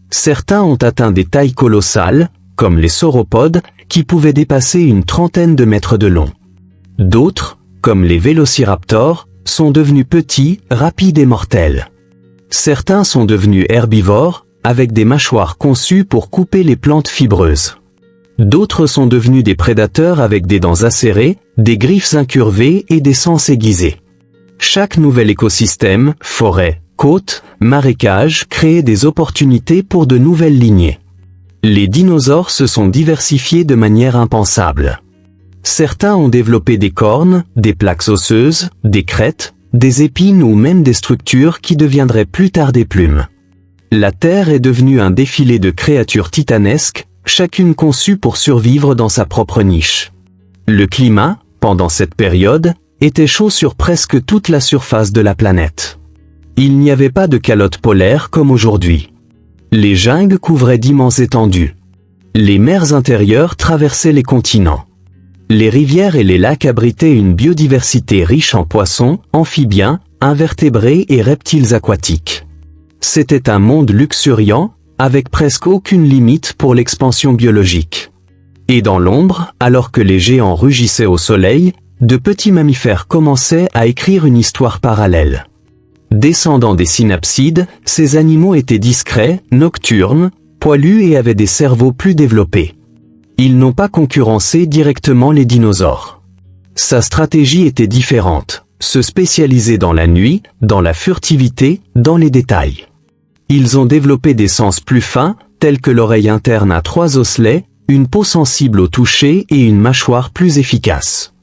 Certains ont atteint des tailles colossales, comme les sauropodes, qui pouvaient dépasser une trentaine de mètres de long. D'autres, comme les vélociraptors, sont devenus petits, rapides et mortels. Certains sont devenus herbivores, avec des mâchoires conçues pour couper les plantes fibreuses. D'autres sont devenus des prédateurs avec des dents acérées, des griffes incurvées et des sens aiguisés. Chaque nouvel écosystème, forêt, côte, marécage créait des opportunités pour de nouvelles lignées. Les dinosaures se sont diversifiés de manière impensable. Certains ont développé des cornes, des plaques osseuses, des crêtes, des épines ou même des structures qui deviendraient plus tard des plumes. La Terre est devenue un défilé de créatures titanesques, chacune conçue pour survivre dans sa propre niche. Le climat, pendant cette période, était chaud sur presque toute la surface de la planète. Il n'y avait pas de calotte polaire comme aujourd'hui. Les jungles couvraient d'immenses étendues. Les mers intérieures traversaient les continents. Les rivières et les lacs abritaient une biodiversité riche en poissons, amphibiens, invertébrés et reptiles aquatiques. C'était un monde luxuriant, avec presque aucune limite pour l'expansion biologique. Et dans l'ombre, alors que les géants rugissaient au soleil, de petits mammifères commençaient à écrire une histoire parallèle. Descendants des synapsides, ces animaux étaient discrets, nocturnes, poilus et avaient des cerveaux plus développés. Ils n'ont pas concurrencé directement les dinosaures. Sa stratégie était différente, se spécialiser dans la nuit, dans la furtivité, dans les détails. Ils ont développé des sens plus fins, tels que l'oreille interne à 3 osselets, une peau sensible au toucher et une mâchoire plus efficace.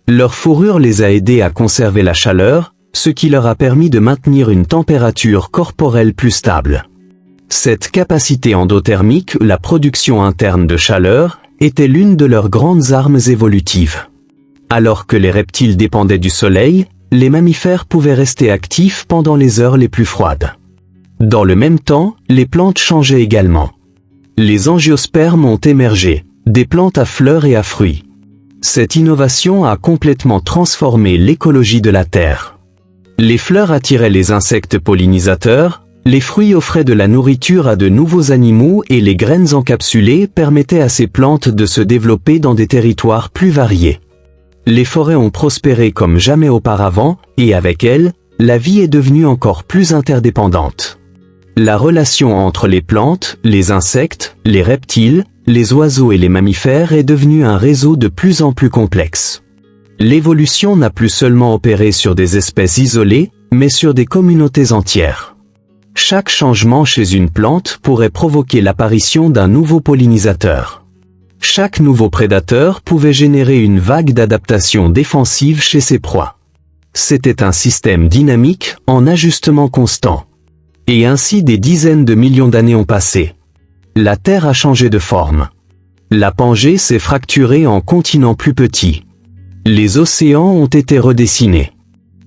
Leur fourrure les a aidés à conserver la chaleur, ce qui leur a permis de maintenir une température corporelle plus stable. Cette capacité endothermique, la production interne de chaleur, était l'une de leurs grandes armes évolutives. Alors que les reptiles dépendaient du soleil, les mammifères pouvaient rester actifs pendant les heures les plus froides. Dans le même temps, les plantes changeaient également. Les angiospermes ont émergé, des plantes à fleurs et à fruits. Cette innovation a complètement transformé l'écologie de la Terre. Les fleurs attiraient les insectes pollinisateurs, les fruits offraient de la nourriture à de nouveaux animaux et les graines encapsulées permettaient à ces plantes de se développer dans des territoires plus variés. Les forêts ont prospéré comme jamais auparavant, et avec elles, la vie est devenue encore plus interdépendante. La relation entre les plantes, les insectes, les reptiles, les oiseaux et les mammifères est devenue un réseau de plus en plus complexe. L'évolution n'a plus seulement opéré sur des espèces isolées, mais sur des communautés entières. Chaque changement chez une plante pourrait provoquer l'apparition d'un nouveau pollinisateur. Chaque nouveau prédateur pouvait générer une vague d'adaptation défensive chez ses proies. C'était un système dynamique, en ajustement constant. Et ainsi des dizaines de millions d'années ont passé. La Terre a changé de forme. La Pangée s'est fracturée en continents plus petits. Les océans ont été redessinés.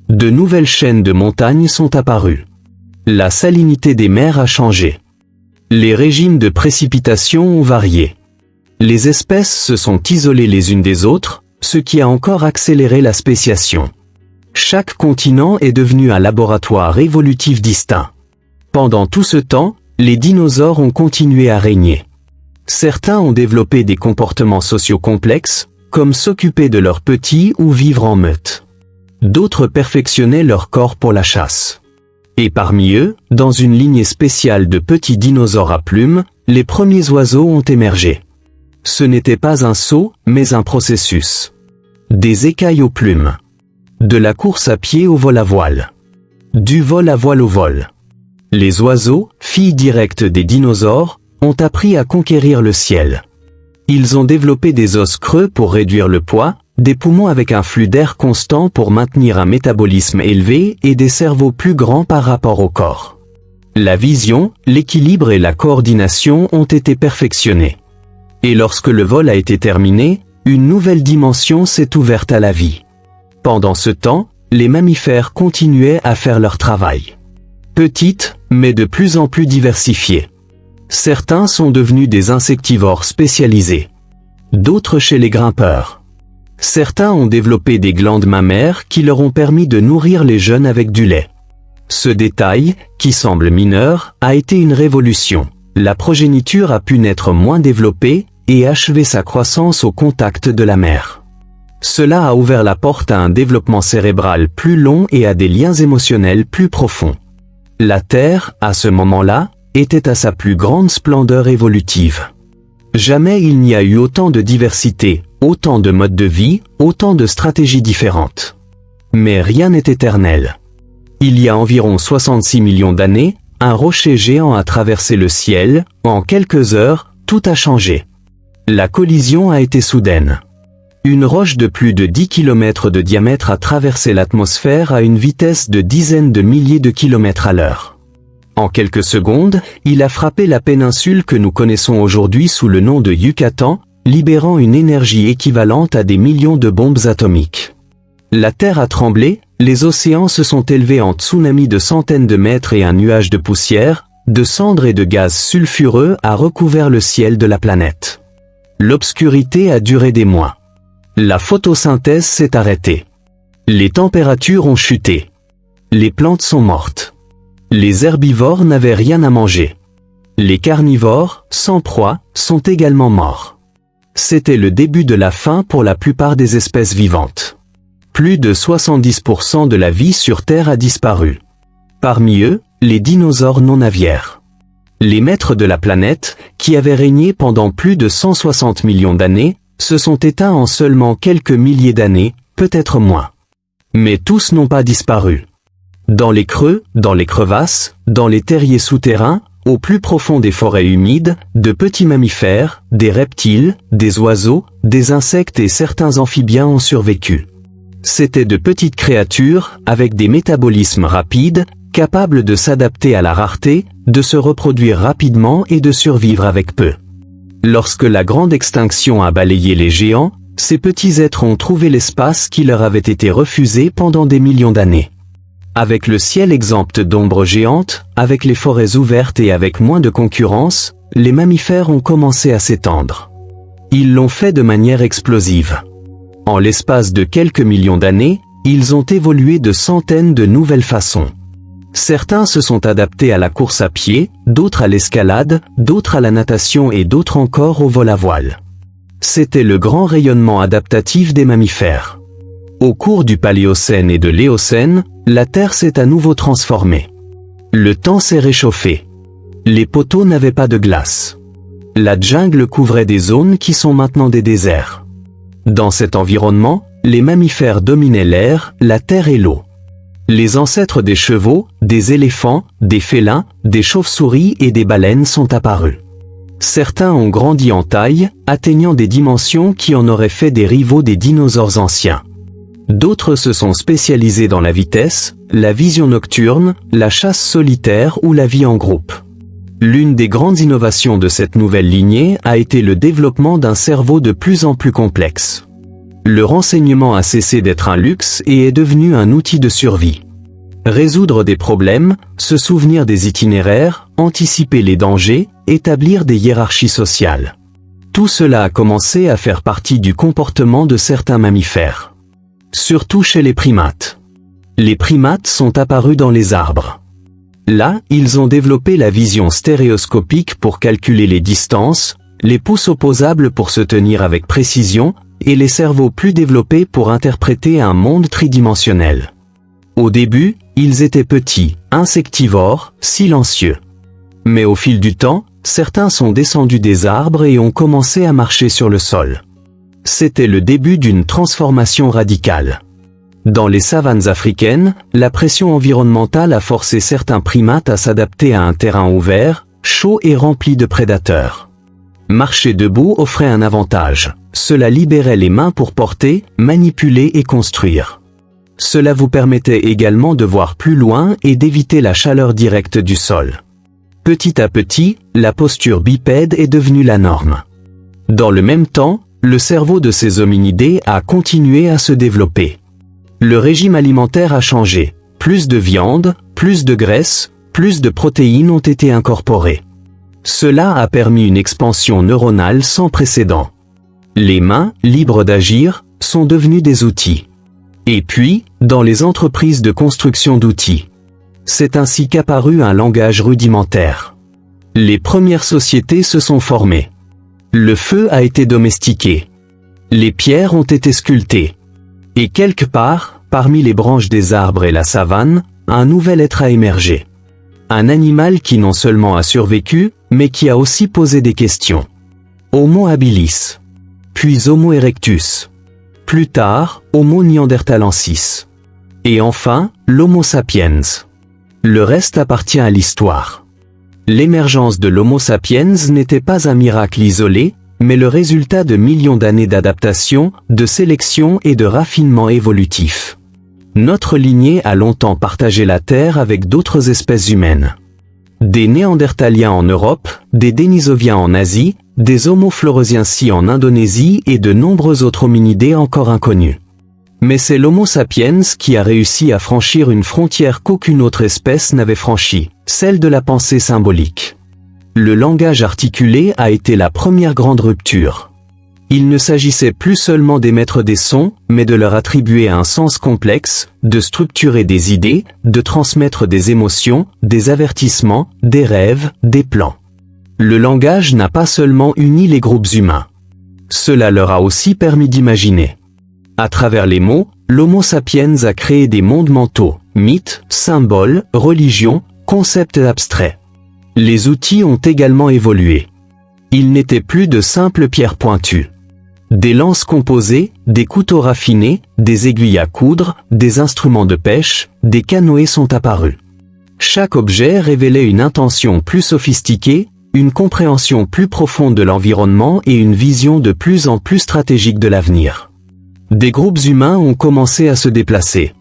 De nouvelles chaînes de montagnes sont apparues. La salinité des mers a changé. Les régimes de précipitation ont varié. Les espèces se sont isolées les unes des autres, ce qui a encore accéléré la spéciation. Chaque continent est devenu un laboratoire évolutif distinct. Pendant tout ce temps, les dinosaures ont continué à régner. Certains ont développé des comportements sociaux complexes, comme s'occuper de leurs petits ou vivre en meute. D'autres perfectionnaient leur corps pour la chasse. Et parmi eux, dans une lignée spéciale de petits dinosaures à plumes, les premiers oiseaux ont émergé. Ce n'était pas un saut, mais un processus. Des écailles aux plumes. De la course à pied au vol à voile. Du vol à voile au vol. Les oiseaux, filles directes des dinosaures, ont appris à conquérir le ciel. Ils ont développé des os creux pour réduire le poids, des poumons avec un flux d'air constant pour maintenir un métabolisme élevé et des cerveaux plus grands par rapport au corps. La vision, l'équilibre et la coordination ont été perfectionnés. Et lorsque le vol a été terminé, une nouvelle dimension s'est ouverte à la vie. Pendant ce temps, les mammifères continuaient à faire leur travail. Petites, mais de plus en plus diversifiées. Certains sont devenus des insectivores spécialisés. D'autres chez les grimpeurs. Certains ont développé des glandes mammaires qui leur ont permis de nourrir les jeunes avec du lait. Ce détail, qui semble mineur, a été une révolution. La progéniture a pu naître moins développée et achever sa croissance au contact de la mère. Cela a ouvert la porte à un développement cérébral plus long et à des liens émotionnels plus profonds. La Terre, à ce moment-là, était à sa plus grande splendeur évolutive. Jamais il n'y a eu autant de diversité, autant de modes de vie, autant de stratégies différentes. Mais rien n'est éternel. Il y a environ 66 millions d'années, un rocher géant a traversé le ciel, en quelques heures, tout a changé. La collision a été soudaine. Une roche de plus de 10 km de diamètre a traversé l'atmosphère à une vitesse de dizaines de milliers de kilomètres à l'heure. En quelques secondes, il a frappé la péninsule que nous connaissons aujourd'hui sous le nom de Yucatan, libérant une énergie équivalente à des millions de bombes atomiques. La Terre a tremblé, les océans se sont élevés en tsunami de centaines de mètres et un nuage de poussière, de cendres et de gaz sulfureux a recouvert le ciel de la planète. L'obscurité a duré des mois. La photosynthèse s'est arrêtée. Les températures ont chuté. Les plantes sont mortes. Les herbivores n'avaient rien à manger. Les carnivores, sans proie, sont également morts. C'était le début de la fin pour la plupart des espèces vivantes. Plus de 70% de la vie sur Terre a disparu. Parmi eux, les dinosaures non aviaires. Les maîtres de la planète, qui avaient régné pendant plus de 160 millions d'années, se sont éteints en seulement quelques milliers d'années, peut-être moins. Mais tous n'ont pas disparu. Dans les creux, dans les crevasses, dans les terriers souterrains, au plus profond des forêts humides, de petits mammifères, des reptiles, des oiseaux, des insectes et certains amphibiens ont survécu. C'étaient de petites créatures, avec des métabolismes rapides, capables de s'adapter à la rareté, de se reproduire rapidement et de survivre avec peu. Lorsque la grande extinction a balayé les géants, ces petits êtres ont trouvé l'espace qui leur avait été refusé pendant des millions d'années. Avec le ciel exempt d'ombres géantes, avec les forêts ouvertes et avec moins de concurrence, les mammifères ont commencé à s'étendre. Ils l'ont fait de manière explosive. En l'espace de quelques millions d'années, ils ont évolué de centaines de nouvelles façons. Certains se sont adaptés à la course à pied, d'autres à l'escalade, d'autres à la natation et d'autres encore au vol à voile. C'était le grand rayonnement adaptatif des mammifères. Au cours du Paléocène et de l'Éocène, la Terre s'est à nouveau transformée. Le temps s'est réchauffé. Les poteaux n'avaient pas de glace. La jungle couvrait des zones qui sont maintenant des déserts. Dans cet environnement, les mammifères dominaient l'air, la terre et l'eau. Les ancêtres des chevaux, des éléphants, des félins, des chauves-souris et des baleines sont apparus. Certains ont grandi en taille, atteignant des dimensions qui en auraient fait des rivaux des dinosaures anciens. D'autres se sont spécialisés dans la vitesse, la vision nocturne, la chasse solitaire ou la vie en groupe. L'une des grandes innovations de cette nouvelle lignée a été le développement d'un cerveau de plus en plus complexe. Le renseignement a cessé d'être un luxe et est devenu un outil de survie. Résoudre des problèmes, se souvenir des itinéraires, anticiper les dangers, établir des hiérarchies sociales. Tout cela a commencé à faire partie du comportement de certains mammifères. Surtout chez les primates. Les primates sont apparus dans les arbres. Là, ils ont développé la vision stéréoscopique pour calculer les distances, les pouces opposables pour se tenir avec précision, et les cerveaux plus développés pour interpréter un monde tridimensionnel. Au début, ils étaient petits, insectivores, silencieux. Mais au fil du temps, certains sont descendus des arbres et ont commencé à marcher sur le sol. C'était le début d'une transformation radicale. Dans les savanes africaines, la pression environnementale a forcé certains primates à s'adapter à un terrain ouvert, chaud et rempli de prédateurs. Marcher debout offrait un avantage. Cela libérait les mains pour porter, manipuler et construire. Cela vous permettait également de voir plus loin et d'éviter la chaleur directe du sol. Petit à petit, la posture bipède est devenue la norme. Dans le même temps, le cerveau de ces hominidés a continué à se développer. Le régime alimentaire a changé. Plus de viande, plus de graisse, plus de protéines ont été incorporées. Cela a permis une expansion neuronale sans précédent. Les mains, libres d'agir, sont devenues des outils. Et puis, dans les entreprises de construction d'outils. C'est ainsi qu'apparut un langage rudimentaire. Les premières sociétés se sont formées. Le feu a été domestiqué. Les pierres ont été sculptées. Et quelque part, parmi les branches des arbres et la savane, un nouvel être a émergé. Un animal qui non seulement a survécu, mais qui a aussi posé des questions. Homo habilis. Puis Homo erectus. Plus tard, Homo neanderthalensis. Et enfin, l'Homo sapiens. Le reste appartient à l'histoire. L'émergence de l'Homo sapiens n'était pas un miracle isolé, mais le résultat de millions d'années d'adaptation, de sélection et de raffinement évolutif. Notre lignée a longtemps partagé la Terre avec d'autres espèces humaines. Des Néandertaliens en Europe, des Denisoviens en Asie, des Homo floresiensis en Indonésie et de nombreux autres hominidés encore inconnus. Mais c'est l'Homo sapiens qui a réussi à franchir une frontière qu'aucune autre espèce n'avait franchie, celle de la pensée symbolique. Le langage articulé a été la première grande rupture. Il ne s'agissait plus seulement d'émettre des sons, mais de leur attribuer un sens complexe, de structurer des idées, de transmettre des émotions, des avertissements, des rêves, des plans. Le langage n'a pas seulement uni les groupes humains. Cela leur a aussi permis d'imaginer. À travers les mots, l'Homo sapiens a créé des mondes mentaux, mythes, symboles, religions, concepts abstraits. Les outils ont également évolué. Ils n'étaient plus de simples pierres pointues. Des lances composées, des couteaux raffinés, des aiguilles à coudre, des instruments de pêche, des canoës sont apparus. Chaque objet révélait une intention plus sophistiquée, une compréhension plus profonde de l'environnement et une vision de plus en plus stratégique de l'avenir. Des groupes humains ont commencé à se déplacer.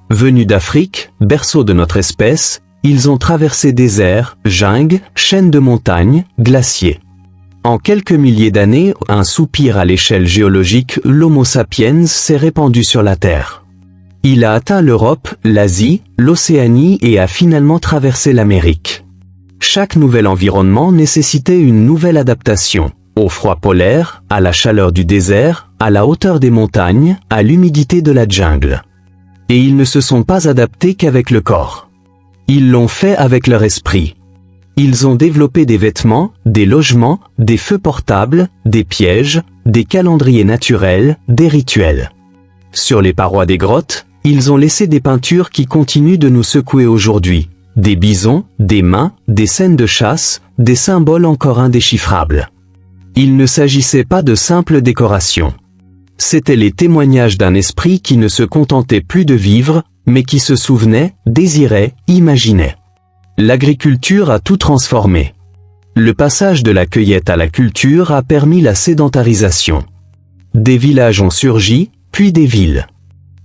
Venus d'Afrique, berceau de notre espèce, ils ont traversé déserts, jungles, chaînes de montagnes, glaciers. En quelques milliers d'années, un soupir à l'échelle géologique, l'Homo sapiens s'est répandu sur la Terre. Il a atteint l'Europe, l'Asie, l'Océanie et a finalement traversé l'Amérique. Chaque nouvel environnement nécessitait une nouvelle adaptation. Au froid polaire, à la chaleur du désert, à la hauteur des montagnes, à l'humidité de la jungle. Et ils ne se sont pas adaptés qu'avec le corps. Ils l'ont fait avec leur esprit. Ils ont développé des vêtements, des logements, des feux portables, des pièges, des calendriers naturels, des rituels. Sur les parois des grottes, ils ont laissé des peintures qui continuent de nous secouer aujourd'hui. Des bisons, des mains, des scènes de chasse, des symboles encore indéchiffrables. Il ne s'agissait pas de simples décorations. C'étaient les témoignages d'un esprit qui ne se contentait plus de vivre, mais qui se souvenait, désirait, imaginait. L'agriculture a tout transformé. Le passage de la cueillette à la culture a permis la sédentarisation. Des villages ont surgi, puis des villes.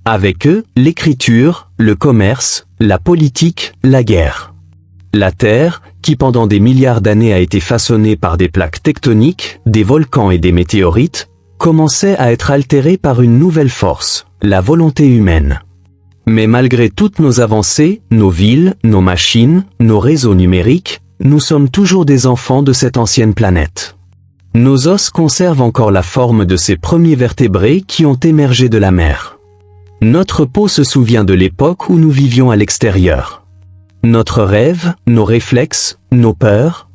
Avec eux, l'écriture, le commerce, la politique, la guerre. La Terre, qui pendant des milliards d'années a été façonnée par des plaques tectoniques, des volcans et des météorites, commençait à être altérée par une nouvelle force, la volonté humaine. Mais malgré toutes nos avancées, nos villes, nos machines, nos réseaux numériques, nous sommes toujours des enfants de cette ancienne planète. Nos os conservent encore la forme de ces premiers vertébrés qui ont émergé de la mer. Notre peau se souvient de l'époque où nous vivions à l'extérieur. Notre rêve, nos réflexes, nos peurs,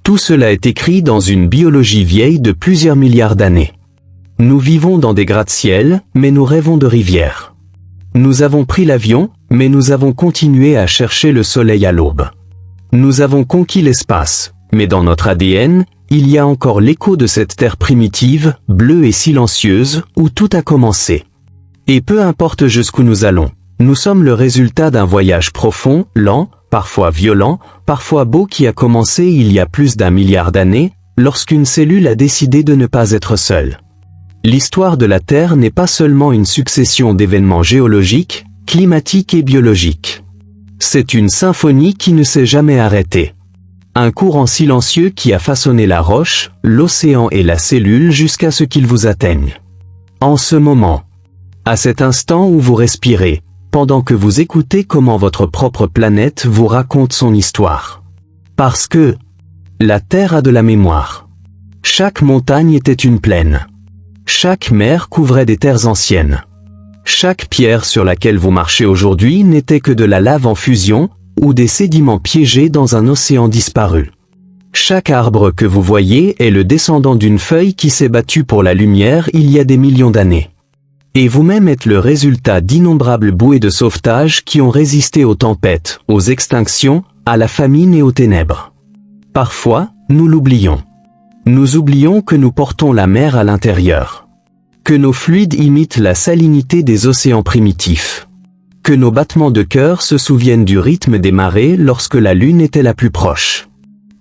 tout cela est écrit dans une biologie vieille de plusieurs milliards d'années. Nous vivons dans des gratte-ciel, mais nous rêvons de rivières. Nous avons pris l'avion, mais nous avons continué à chercher le soleil à l'aube. Nous avons conquis l'espace, mais dans notre ADN, il y a encore l'écho de cette terre primitive, bleue et silencieuse, où tout a commencé. Et peu importe jusqu'où nous allons, nous sommes le résultat d'un voyage profond, lent, parfois violent, parfois beau qui a commencé il y a plus d'1 milliard d'années, lorsqu'une cellule a décidé de ne pas être seule. L'histoire de la Terre n'est pas seulement une succession d'événements géologiques, climatiques et biologiques. C'est une symphonie qui ne s'est jamais arrêtée. Un courant silencieux qui a façonné la roche, l'océan et la cellule jusqu'à ce qu'ils vous atteignent. En ce moment, à cet instant où vous respirez, pendant que vous écoutez comment votre propre planète vous raconte son histoire. Parce que la Terre a de la mémoire. Chaque montagne était une plaine. Chaque mer couvrait des terres anciennes. Chaque pierre sur laquelle vous marchez aujourd'hui n'était que de la lave en fusion, ou des sédiments piégés dans un océan disparu. Chaque arbre que vous voyez est le descendant d'une feuille qui s'est battue pour la lumière il y a des millions d'années. Et vous-même êtes le résultat d'innombrables bouées de sauvetage qui ont résisté aux tempêtes, aux extinctions, à la famine et aux ténèbres. Parfois, nous l'oublions. Nous oublions que nous portons la mer à l'intérieur. Que nos fluides imitent la salinité des océans primitifs. Que nos battements de cœur se souviennent du rythme des marées lorsque la Lune était la plus proche.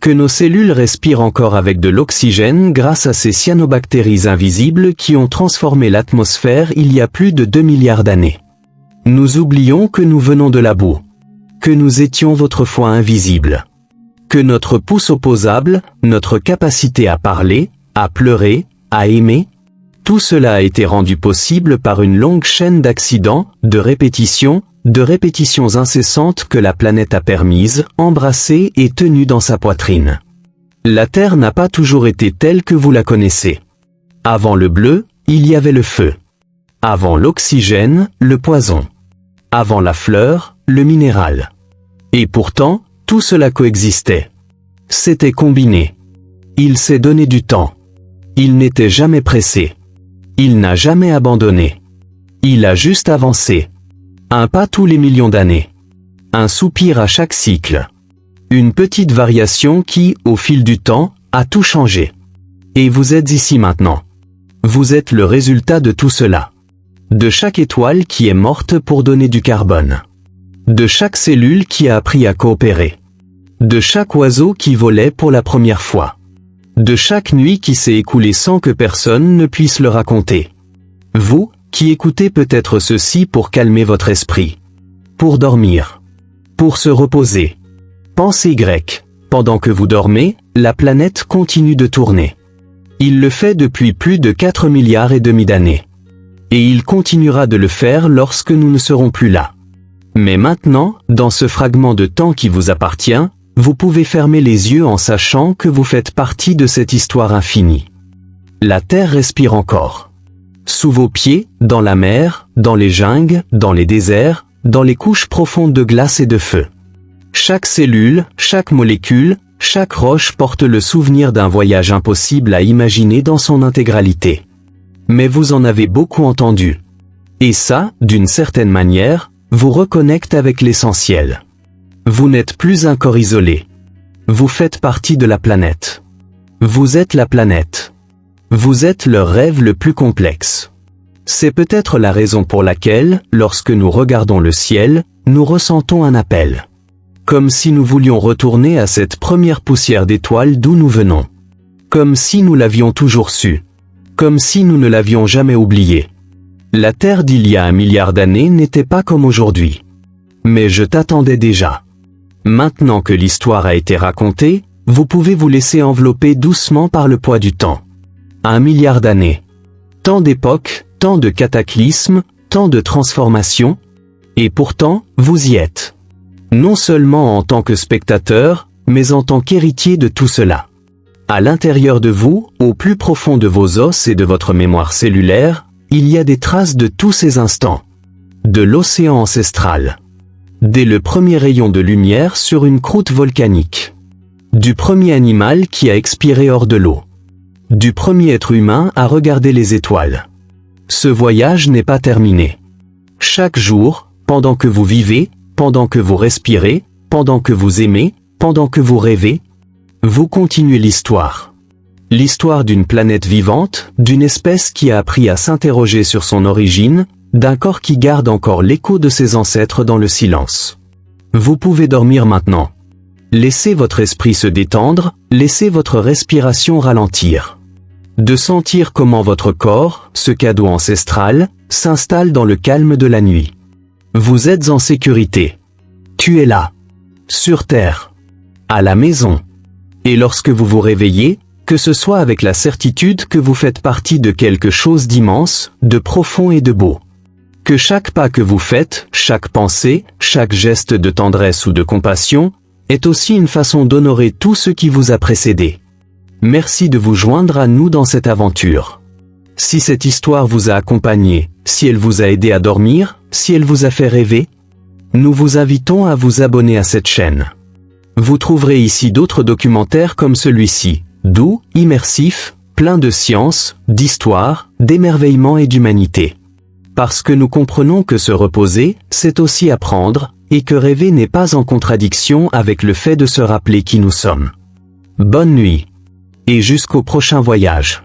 Que nos cellules respirent encore avec de l'oxygène grâce à ces cyanobactéries invisibles qui ont transformé l'atmosphère il y a plus de 2 milliards d'années. Nous oublions que nous venons de la boue. Que nous étions autrefois invisibles. Que notre pouce opposable, notre capacité à parler, à pleurer, à aimer, tout cela a été rendu possible par une longue chaîne d'accidents, de répétitions incessantes que la planète a permises, embrassées et tenues dans sa poitrine. La Terre n'a pas toujours été telle que vous la connaissez. Avant le bleu, il y avait le feu. Avant l'oxygène, le poison. Avant la fleur, le minéral. Et pourtant, tout cela coexistait. C'était combiné. Il s'est donné du temps. Il n'était jamais pressé. Il n'a jamais abandonné. Il a juste avancé. Un pas tous les millions d'années. Un soupir à chaque cycle. Une petite variation qui, au fil du temps, a tout changé. Et vous êtes ici maintenant. Vous êtes le résultat de tout cela. De chaque étoile qui est morte pour donner du carbone. De chaque cellule qui a appris à coopérer. De chaque oiseau qui volait pour la première fois. De chaque nuit qui s'est écoulée sans que personne ne puisse le raconter. Vous, qui écoutez peut-être ceci pour calmer votre esprit. Pour dormir. Pour se reposer. Pensée grecque. Pendant que vous dormez, la planète continue de tourner. Il le fait depuis plus de 4 milliards et demi d'années. Et il continuera de le faire lorsque nous ne serons plus là. Mais maintenant, dans ce fragment de temps qui vous appartient, vous pouvez fermer les yeux en sachant que vous faites partie de cette histoire infinie. La Terre respire encore. Sous vos pieds, dans la mer, dans les jungles, dans les déserts, dans les couches profondes de glace et de feu. Chaque cellule, chaque molécule, chaque roche porte le souvenir d'un voyage impossible à imaginer dans son intégralité. Mais vous en avez beaucoup entendu. Et ça, d'une certaine manière, vous reconnecte avec l'essentiel. Vous n'êtes plus un corps isolé. Vous faites partie de la planète. Vous êtes la planète. Vous êtes leur rêve le plus complexe. C'est peut-être la raison pour laquelle, lorsque nous regardons le ciel, nous ressentons un appel. Comme si nous voulions retourner à cette première poussière d'étoiles d'où nous venons. Comme si nous l'avions toujours su. Comme si nous ne l'avions jamais oublié. La Terre d'il y a 1 milliard d'années n'était pas comme aujourd'hui. Mais je t'attendais déjà. Maintenant que l'histoire a été racontée, vous pouvez vous laisser envelopper doucement par le poids du temps. 1 milliard d'années. Tant d'époques, tant de cataclysmes, tant de transformations. Et pourtant, vous y êtes. Non seulement en tant que spectateur, mais en tant qu'héritier de tout cela. À l'intérieur de vous, au plus profond de vos os et de votre mémoire cellulaire, il y a des traces de tous ces instants. De l'océan ancestral. Dès le premier rayon de lumière sur une croûte volcanique. Du premier animal qui a expiré hors de l'eau. Du premier être humain à regarder les étoiles. Ce voyage n'est pas terminé. Chaque jour, pendant que vous vivez, pendant que vous respirez, pendant que vous aimez, pendant que vous rêvez, vous continuez l'histoire. L'histoire d'une planète vivante, d'une espèce qui a appris à s'interroger sur son origine, d'un corps qui garde encore l'écho de ses ancêtres dans le silence. Vous pouvez dormir maintenant. Laissez votre esprit se détendre, laissez votre respiration ralentir. De sentir comment votre corps, ce cadeau ancestral, s'installe dans le calme de la nuit. Vous êtes en sécurité. Tu es là. Sur Terre. À la maison. Et lorsque vous vous réveillez, que ce soit avec la certitude que vous faites partie de quelque chose d'immense, de profond et de beau. Que chaque pas que vous faites, chaque pensée, chaque geste de tendresse ou de compassion, est aussi une façon d'honorer tout ce qui vous a précédé. Merci de vous joindre à nous dans cette aventure. Si cette histoire vous a accompagné, si elle vous a aidé à dormir, si elle vous a fait rêver, nous vous invitons à vous abonner à cette chaîne. Vous trouverez ici d'autres documentaires comme celui-ci, doux, immersifs, pleins de science, d'histoire, d'émerveillement et d'humanité. Parce que nous comprenons que se reposer, c'est aussi apprendre, et que rêver n'est pas en contradiction avec le fait de se rappeler qui nous sommes. Bonne nuit. Et jusqu'au prochain voyage.